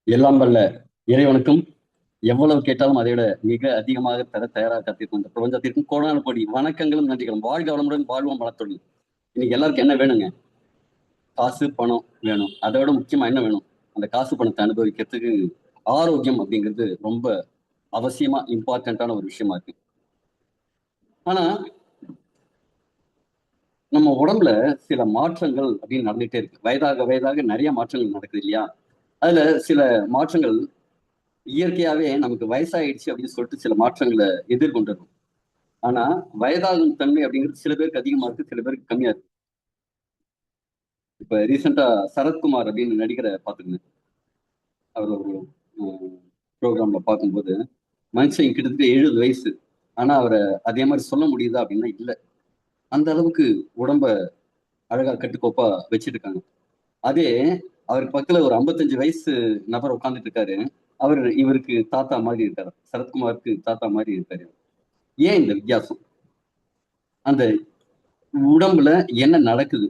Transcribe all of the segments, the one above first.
எல்லாம் வல்ல இறைவனுக்கும் எவ்வளவு கேட்டாலும் அதை விட மிக அதிகமாக தர தயாராக காத்திருக்கும் இந்த பிரபஞ்சத்திற்கும் கோடான கோடி வணக்கங்களும் நன்றிகளும். வாழ்க வளமுடன், வாழ்வோம் வளத்துடன். இன்னைக்கு எல்லாருக்கும் என்ன வேணுங்க? காசு பணம் வேணும். அதை விட முக்கியமா என்ன வேணும்? அந்த காசு பணத்தை அனுபவிக்கிறதுக்கு ஆரோக்கியம் அப்படிங்கிறது ரொம்ப அவசியமா இம்பார்ட்டன்டான ஒரு விஷயமா இருக்கு. ஆனா நம்ம உடம்புல சில மாற்றங்கள் அப்படின்னு நடந்துகிட்டே இருக்கு. வயதாக வயதாக நிறைய மாற்றங்கள் நடக்குது இல்லையா? அதுல சில மாற்றங்கள் இயற்கையாவே நமக்கு வயசாயிடுச்சு அப்படின்னு சொல்லிட்டு சில மாற்றங்களை எதிர்கொண்டிருக்கும். ஆனா வயதாகும் தன்மை அப்படிங்கிறது சில பேருக்கு அதிகமா இருக்கு, சில பேருக்கு கம்மியா இருக்கு. இப்ப ரீசெண்டா சரத்குமார் அப்படின்னு நடிகரை பார்த்துருந்தேன். அவர் ஒரு ப்ரோக்ராம்ல பார்க்கும்போது மனுஷன் கிட்டத்தட்ட 70 வயசு. ஆனா அவரை அதே மாதிரி சொல்ல முடியுதா அப்படின்னா இல்ல. அந்த அளவுக்கு உடம்ப அழகா கட்டுக்கோப்பா வச்சிட்டு இருக்காங்க. அதே அவருக்கு பக்கத்துல ஒரு 55 வயசு நபர் உட்கார்ந்துட்டு இருக்காரு. இவருக்கு தாத்தா மாதிரி இருக்காரு. சரத்குமாருக்கு தாத்தா மாதிரி இருக்காரு. ஏன் இந்த வித்தியாசம்? அந்த உடம்புல என்ன நடக்குது?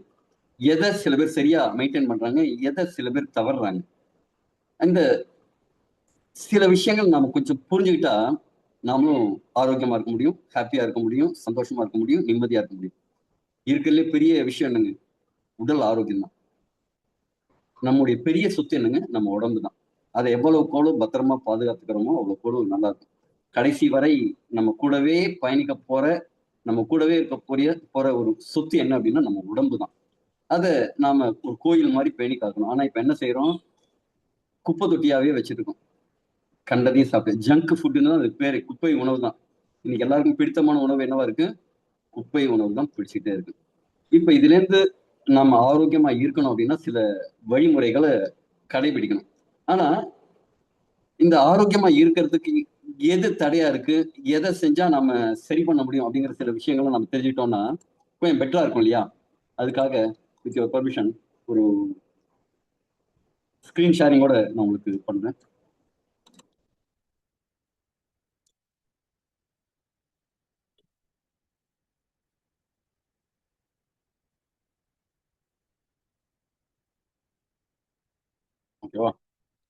எதை சில பேர் சரியா மெயின்டைன் பண்றாங்க, எதை சில பேர் தவறுறாங்க. அந்த சில விஷயங்கள் நாம கொஞ்சம் புரிஞ்சுக்கிட்டா நாமளும் ஆரோக்கியமா இருக்க முடியும், ஹாப்பியா இருக்க முடியும், சந்தோஷமா இருக்க முடியும், நிம்மதியா இருக்க முடியும். இருக்கிறதுலே பெரிய விஷயம் என்னங்க? உடல் ஆரோக்கியம் தான். நம்முடைய பெரிய சொத்து என்னங்க? நம்ம உடம்பு தான். அதை எவ்வளவுக்கு எவ்வளவு பத்திரமா பாதுகாத்துக்கிறோமோ அவ்வளவுக்கு எவ்வளவு நல்லா இருக்கும். கடைசி வரை நம்ம கூடவே பயணிக்க போற, நம்ம கூடவே இருக்க போற ஒரு சொத்து என்ன அப்படின்னா நம்ம உடம்பு தான். அத நாம ஒரு கோயில் மாதிரி பேணி காக்கணும். ஆனா இப்ப என்ன செய்யறோம்? குப்பை தொட்டியாவே வச்சிருக்கோம். கண்டதையும் சாப்பிட்டு ஜங்க் ஃபுட்ன்னு தான் அதுக்கு பேரு. குப்பை உணவு தான். இன்னைக்கு எல்லாருக்கும் பிடித்தமான உணவு என்னவா இருக்கு? குப்பை உணவு தான் பிடிச்சிட்டே இருக்கு. இப்ப இதுல இருந்து நாம ஆரோக்கியமா இருக்கணும் அப்படின்னா சில வழிமுறைகளை கடைபிடிக்கணும். ஆனா இந்த ஆரோக்கியமா இருக்கிறதுக்கு எது தடையா இருக்கு? எதை செஞ்சா நம்ம சரி பண்ண முடியும் அப்படிங்கிற சில விஷயங்களை நம்ம தெரிஞ்சுக்கிட்டோம்னா கொஞ்சம் பெட்டரா இருக்கும் இல்லையா? அதுக்காக வித் யுவர் பெர்மிஷன் ஒரு ஸ்கிரீன் ஷேரிங்கோட நான் உங்களுக்கு பண்றேன். ஓகேவா?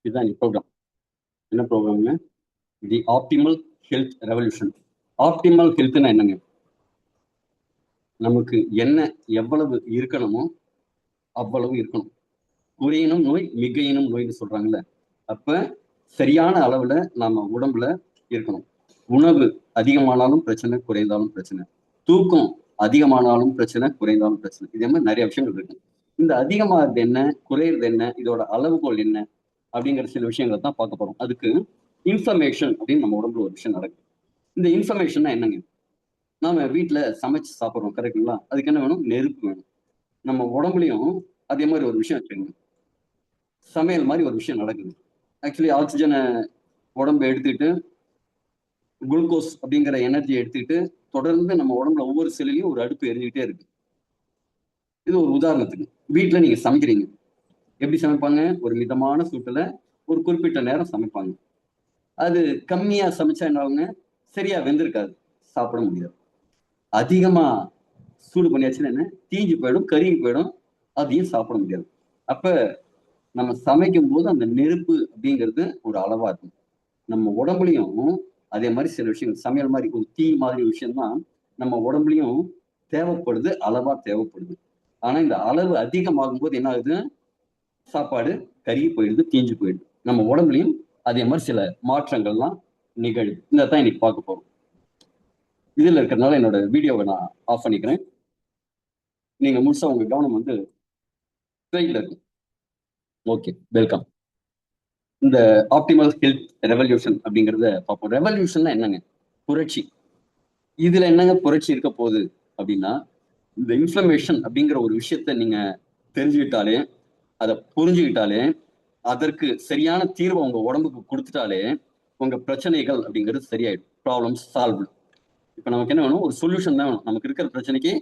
இதுதான் இந்த ப்ரோக்ராம். என்ன ப்ரோக்ராம்ங்க? தி ஆப்டிமல் ஹெல்த் ரெவல்யூஷன். ஆப்டிமல் ஹெல்த்னா என்னங்க? நமக்கு என்ன எவ்வளவு இருக்கணுமோ அவ்வளவு இருக்கணும். குறையினும் நோய் மிகையினும் நோய்னு சொல்றாங்கல்ல. அப்ப சரியான அளவுல நாம உடம்புல இருக்கணும். உணவு அதிகமானாலும் பிரச்சனை, குறைந்தாலும் பிரச்சனை. தூக்கம் அதிகமானாலும் பிரச்சனை, குறைந்தாலும் பிரச்சனை. இதே மாதிரி நிறைய விஷயங்கள் இருக்கு. இந்த அதிகமாகிறது என்ன, குறையிறது என்ன, இதோட அளவுகோல் என்ன அப்படிங்கிற சில விஷயங்களை தான் பார்க்க போறோம். அதுக்கு இன்ஃபர்மேஷன் அப்படின்னு நம்ம உடம்புல ஒரு விஷயம் நடக்குது. இந்த இன்ஃபர்மேஷன்னா என்னங்க? நாம வீட்டுல சமைச்சு சாப்பிடுறோம் கரெக்டுங்களா? அதுக்கு என்ன வேணும்? நெருப்பு வேணும். நம்ம உடம்புலயும் அதே மாதிரி ஒரு விஷயம் வச்சுக்கோங்க. சமையல் மாதிரி ஒரு விஷயம் நடக்குது. ஆக்சுவலி ஆக்சிஜனை உடம்பு எடுத்துக்கிட்டு குளுக்கோஸ் அப்படிங்கிற எனர்ஜி எடுத்துக்கிட்டு தொடர்ந்து நம்ம உடம்புல ஒவ்வொரு செல்லையும் ஒரு அடுப்பு எரிஞ்சுக்கிட்டே இருக்கு. இது ஒரு உதாரணத்துக்கு. வீட்டுல நீங்க சமைக்கிறீங்க. எப்படி சமைப்பாங்க? ஒரு மிதமான சூட்டுல ஒரு குறிப்பிட்ட நேரம் சமைப்பாங்க. அது கம்மியா சமைச்சா என்ன ஆகுங்க? சரியா வெந்திருக்காது. சாப்பிட முடியாது. அதிகமா சூடு பண்ணியாச்சுன்னா என்ன? தீஞ்சு போயிடும், கருகி போயிடும். அதையும் சாப்பிட முடியாது. அப்ப நம்ம சமைக்கும் போது அந்த நெருப்பு அப்படிங்கிறது ஒரு அளவா இருக்கும். நம்ம உடம்புலயும் அதே மாதிரி சில விஷயங்கள் சமையல் மாதிரி ஒரு தீ மாதிரி விஷயம் தான் நம்ம உடம்புலயும் தேவைப்படுது, அளவா தேவைப்படுது. ஆனா இந்த அளவு அதிகமாகும் போது என்ன ஆகுது? சாப்பாடு கருகி போயிடுது, தீஞ்சு போயிடுது. நம்ம உடம்புலயும் அதே மாதிரி சில மாற்றங்கள்லாம் நிகழுது. இந்த தான் இன்னைக்கு பார்க்க போறோம். இதுல இருக்கிறதுனால என்னோட வீடியோவை நான் ஆஃப் பண்ணிக்கிறேன். நீங்க முழுசா உங்க கவனம் வந்து ஸ்லைட்ல இருக்கு. Okay, welcome. இந்த ஆப்டிமல் ஹெல்த் ரெவல்யூஷன் அப்படிங்கறத பார்ப்போம். ரெவல்யூஷன்னா என்னங்க? புரட்சி. இதுல என்னங்க புரட்சி இருக்க போகுது அப்படின்னா, இந்த இன்ஃப்ளமேஷன் அப்படிங்கிற ஒரு விஷயத்த நீங்க தெரிஞ்சுக்கிட்டாலே, அதை புரிஞ்சுக்கிட்டாலே, அதற்கு சரியான தீர்வை உங்க உடம்புக்கு கொடுத்துட்டாலே, உங்க பிரச்சனைகள் அப்படிங்கிறது சரியாயிடும். Problems solved. இப்ப நமக்கு என்ன வேணும்? ஒரு சொல்யூஷன் தான் வேணும். நமக்கு இருக்கிற பிரச்சனைக்கு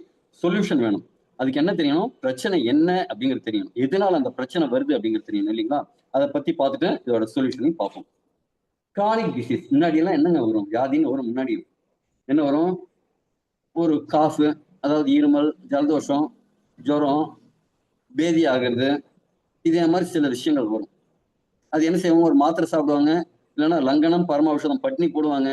சொல்யூஷன் வேணும். அதுக்கு என்ன தெரியணும்? பிரச்சனை என்ன அப்படிங்கிறது தெரியணும். எதனால அந்த பிரச்சனை வருது அப்படிங்கிறது தெரியணும் இல்லைங்களா? அதை பத்தி பார்த்துட்டு இதோட சொல்யூஷனையும் பார்ப்போம். கிரானிக் டிசீஸ் முன்னாடி எல்லாம் என்னங்க வரும்? வியாதின்னு வரும் முன்னாடி. என்ன வரும்? ஒரு காஃபு, அதாவது இருமல், ஜலதோஷம், ஜுரம், பேதி ஆகிறது, இதே மாதிரி சில விஷயங்கள் வரும். அது என்ன செய்வாங்க, ஒரு மாத்திரை சாப்பிடுவாங்க, இல்லைன்னா லங்கனம் பரமௌஷதம் பட்னி போடுவாங்க.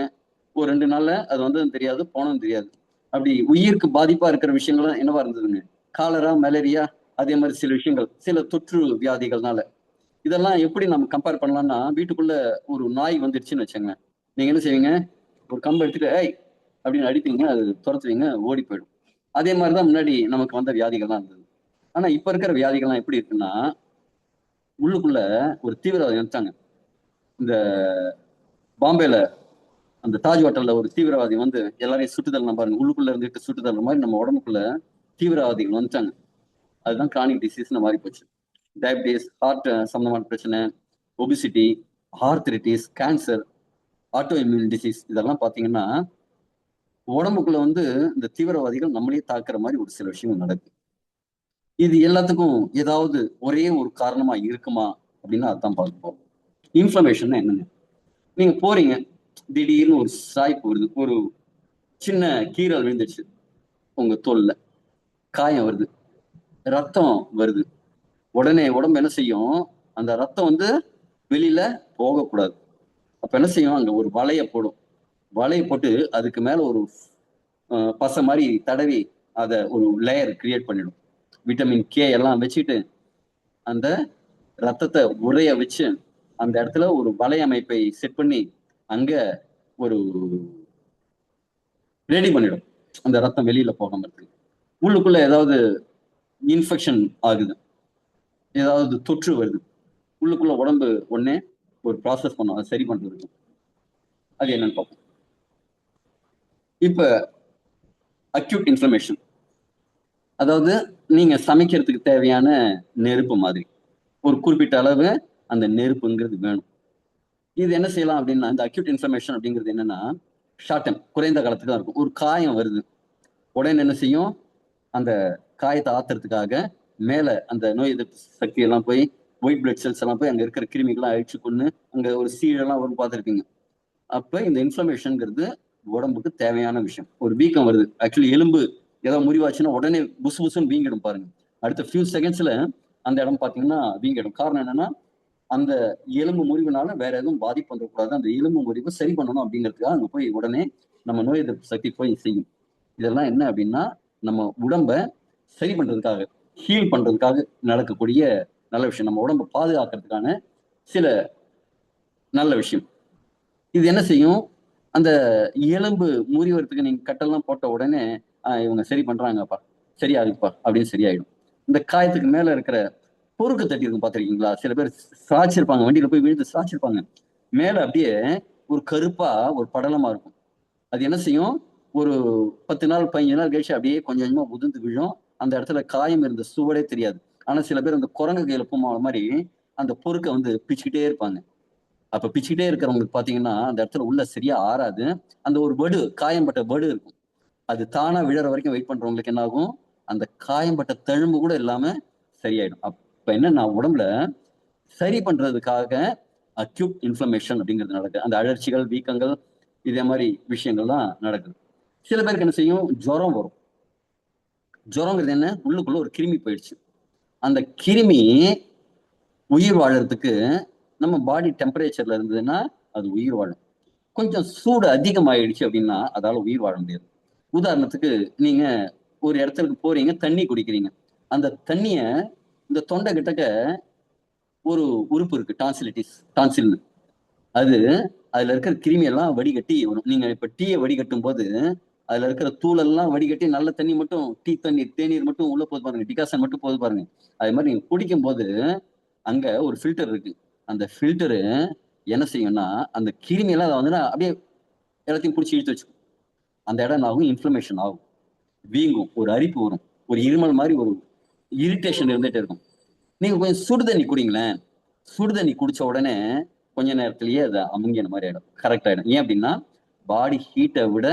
ஒரு 2 நாள்ல அது வந்ததும் தெரியாது, போனதும் தெரியாது. அப்படி உயிருக்கு பாதிப்பா இருக்கிற விஷயங்கள்லாம் என்னவா இருந்ததுங்க? காலரா, மலேரியா, அதே மாதிரி சில விஷயங்கள், சில தொற்று வியாதிகள்னால. இதெல்லாம் எப்படி நம்ம கம்பேர் பண்ணலாம்னா, வீட்டுக்குள்ள ஒரு நாய் வந்துருச்சுன்னு வச்சுங்க, நீங்க என்ன செய்வீங்க? ஒரு கம்பு எடுத்துட்டு ஏய் அப்படின்னு அடிப்பீங்க, அது துரத்துவீங்க, ஓடி போயிடும். அதே மாதிரிதான் முன்னாடி நமக்கு வந்த வியாதிகள்லாம் இருந்தது. ஆனா இப்ப இருக்கிற வியாதிகள்லாம் எப்படி இருக்குன்னா, உள்ளுக்குள்ள ஒரு தீவிரவாதி வந்துட்டாங்க. இந்த பாம்பேல அந்த தாஜ் ஹோட்டல்ல ஒரு தீவிரவாதி வந்து எல்லாரையும் சுட்டுதல் பாருங்க, உள்ளுக்குள்ள இருந்துட்டு சுட்டுதல் மாதிரி நம்ம உடம்புக்குள்ள தீவிரவாதிகள் வந்துட்டாங்க. அதுதான் கிரானிக் டிசீஸ்னு மாறி போச்சு. டயபிட்டிஸ், ஹார்ட் சம்பந்தமான பிரச்சனை, obesity, arthritis, cancer, auto immune disease, இதெல்லாம் பாத்தீங்கன்னா உடம்புக்குள்ள வந்து இந்த தீவிரவாதிகள் நம்மளே தாக்குற மாதிரி ஒரு சில விஷயங்கள் நடக்குது. இது எல்லாத்துக்கும் ஏதாவது ஒரே ஒரு காரணமா இருக்குமா அப்படின்னா அதான் பார்க்க போறோம். இன்ஃப்ளமேஷன் என்னங்க? நீங்க போறீங்க, திடீர்னு ஒரு சாய்ப்பு வருது, ஒரு சின்ன கீறல் விழுந்துச்சு உங்க தோல்ல, காயம் வருது, ரத்தம் வருது. உடனே உடம்பு என்ன செய்யும்? அந்த ரத்தம் வந்து வெளியில போகக்கூடாது. அப்ப என்ன செய்யும்? அங்க ஒரு வலைய போடும். வலைய போட்டு அதுக்கு மேல ஒரு பசை மாதிரி தடவி அத ஒரு லேயர் கிரியேட் பண்ணிடும். விட்டமின் கே எல்லாம் வச்சுட்டு அந்த ரத்தத்தை உறைய வச்சு அந்த இடத்துல ஒரு வலை அமைப்பை செட் பண்ணி அங்க ஒரு ரெடி பண்ணிடும். அந்த ரத்தம் வெளியில போகாம இருக்கு. உள்ளுக்குள்ள ஏதாவது இன்ஃபெக்ஷன் ஆகுது, ஏதாவது தொற்று வருது, உள்ளுக்குள்ள உடம்பு ஒண்ணே ஒரு ப்ராசஸ் பண்ணும், அதை சரி பண்றதுக்கு. அது என்னன்னு பார்ப்போம். இப்ப அக்யூட் இன்ஃப்ளமேஷன், அதாவது நீங்க சமைக்கிறதுக்கு தேவையான நெருப்பு மாதிரி ஒரு குறிப்பிட்ட அளவு அந்த நெருப்புங்கிறது வேணும். இது என்ன செய்யலாம் அப்படின்னா, இந்த அக்யூட் இன்ஃப்ளமேஷன் அப்படிங்கிறது என்னன்னா, ஷார்ட் டைம், குறைந்த காலத்துக்கு தான் இருக்கும். ஒரு காயம் வருது, உடனே என்ன செய்யும்? அந்த காயத்தை ஆத்துறதுக்காக மேல அந்த நோய் எதிர்ப்பு சக்தி எல்லாம் போய் ஒயிட் பிளட் செல்ஸ் எல்லாம் போய் அங்க இருக்கிற கிருமிகள்லாம் அழிச்சு கொண்டு அங்க ஒரு சீழெல்லாம் வரும், பார்த்துருப்பீங்க. அப்ப இந்த இன்ஃப்ளமேஷன்ங்கிறது உடம்புக்கு தேவையான விஷயம். ஒரு வீக்கம் வருது, ஆக்சுவலி எலும்பு ஏதாவது முறிவாச்சுன்னா உடனே புசு புசுன்னு வீங்கிடும் பாருங்க. அடுத்த ஃபியூ செகண்ட்ஸ்ல அந்த இடம் பாத்தீங்கன்னா வீங்கிடும். காரணம் என்னன்னா, அந்த எலும்பு முறிவுனால வேற எதுவும் பாதிப்பு வந்துடக்கூடாது, அந்த எலும்பு முறிவு சரி பண்ணணும் அப்படிங்கிறதுக்காக அங்க போய் உடனே நம்ம நோய் எதிர்ப்பு சக்தி போய் செய்யும். இதெல்லாம் என்ன அப்படின்னா, நம்ம உடம்ப சரி பண்றதுக்காக, ஹீல் பண்றதுக்காக நடக்கக்கூடிய நல்ல விஷயம். நம்ம உடம்ப பாதுகாக்கிறதுக்கான சில நல்ல விஷயம். இது என்ன செய்யும்? அந்த எலும்பு முறிவறதுக்கு நீங்க கட்டெல்லாம் போட்ட உடனே இவங்க சரி பண்றாங்கப்பா, சரியாகுதுப்பா அப்படின்னு சரியாயிடும். இந்த காயத்துக்கு மேல இருக்கிற பொறுக்கு தட்டி இருக்கும், பார்த்திருக்கீங்களா? சில பேர் சாய்ச்சிருப்பாங்க, வண்டியில போய் விழுந்து சாய்ச்சிருப்பாங்க. மேல அப்படியே ஒரு கருப்பா ஒரு படலமா இருக்கும். அது என்ன செய்யும்? ஒரு 10 நாள் 15 நாள் கழிச்சு அப்படியே கொஞ்சம் கொஞ்சமா உதிர்ந்து விழும். அந்த இடத்துல காயம் இருந்த சுவடே தெரியாது. ஆனா சில பேர் அந்த குரங்கு கையில பூமாலை மாதிரி அந்த பொறுக்க வந்து பிச்சுக்கிட்டே இருப்பாங்க. அப்ப பிச்சுக்கிட்டே இருக்கிறவங்களுக்கு பாத்தீங்கன்னா அந்த இடத்துல உள்ள சரியா ஆறாது. அந்த ஒரு வடு, காயம்பட்ட வடு இருக்கும். அது தானா விழற வரைக்கும் வெயிட் பண்றவங்களுக்கு என்ன ஆகும்? அந்த காயம்பட்ட தழும்பு கூட இல்லாம சரியாயிடும். அப்ப என்னன்னா, உடம்புல சரி பண்றதுக்காக அக்யூட் இன்ஃப்ளமேஷன் அப்படிங்கிறது நடக்குது. அந்த அழற்சிகள், வீக்கங்கள், இதே மாதிரி விஷயங்கள்லாம் நடக்குது. சில பேருக்கு என்ன செய்யும்? ஜுரம் வரும். ஜுரங்கிறது என்ன? உள்ளுக்குள்ள ஒரு கிருமி போயிடுச்சு. அந்த கிருமி உயிர் வாழறதுக்கு நம்ம பாடி டெம்பரேச்சர்ல இருந்ததுன்னா அது உயிர் வாழும். கொஞ்சம் சூடு அதிகமாயிடுச்சு அப்படின்னா அதால உயிர் வாழ முடியாது. உதாரணத்துக்கு நீங்க ஒரு இடத்துக்கு போறீங்க, தண்ணி குடிக்கிறீங்க. அந்த தண்ணிய இந்த தொண்டை கிட்டக்க ஒரு உறுப்பு இருக்கு, டான்சிலிட்டிஸ், டான்சில்னு. அது அதுல இருக்கிற கிருமி எல்லாம் வடிகட்டி வரும். நீங்க இப்ப டீயை வடிகட்டும் போது அதுல இருக்கிற தூளெல்லாம் வடிகட்டி நல்ல தண்ணி மட்டும், டீ தண்ணீர், தேநீர் மட்டும் உள்ள போது பாருங்க, டிகாசன் மட்டும் போது பாருங்க. அதே மாதிரி நீங்க குடிக்கும் போது அங்க ஒரு ஃபில்டர் இருக்கு. அந்த ஃபில்டரு என்ன செய்யும்னா, அந்த கிருமி எல்லாம் வந்து அப்படியே எல்லாத்தையும் பிடிச்சி இழுத்து வச்சுக்கும். அந்த இடம் என்ன ஆகும்? இன்ஃப்ளமேஷன் ஆகும், வீங்கும், ஒரு அரிப்பு வரும், ஒரு இருமல் மாதிரி ஒரு இரிட்டேஷன் இருந்துட்டே இருக்கும். நீங்க கொஞ்சம் சுடு தண்ணி குடிங்களேன். சுடு தண்ணி குடிச்ச உடனே கொஞ்ச நேரத்திலேயே அது அமுங்கின மாதிரி ஆயிடும், கரெக்ட் ஆயிடும். ஏன் அப்படின்னா, பாடி ஹீட்டை விட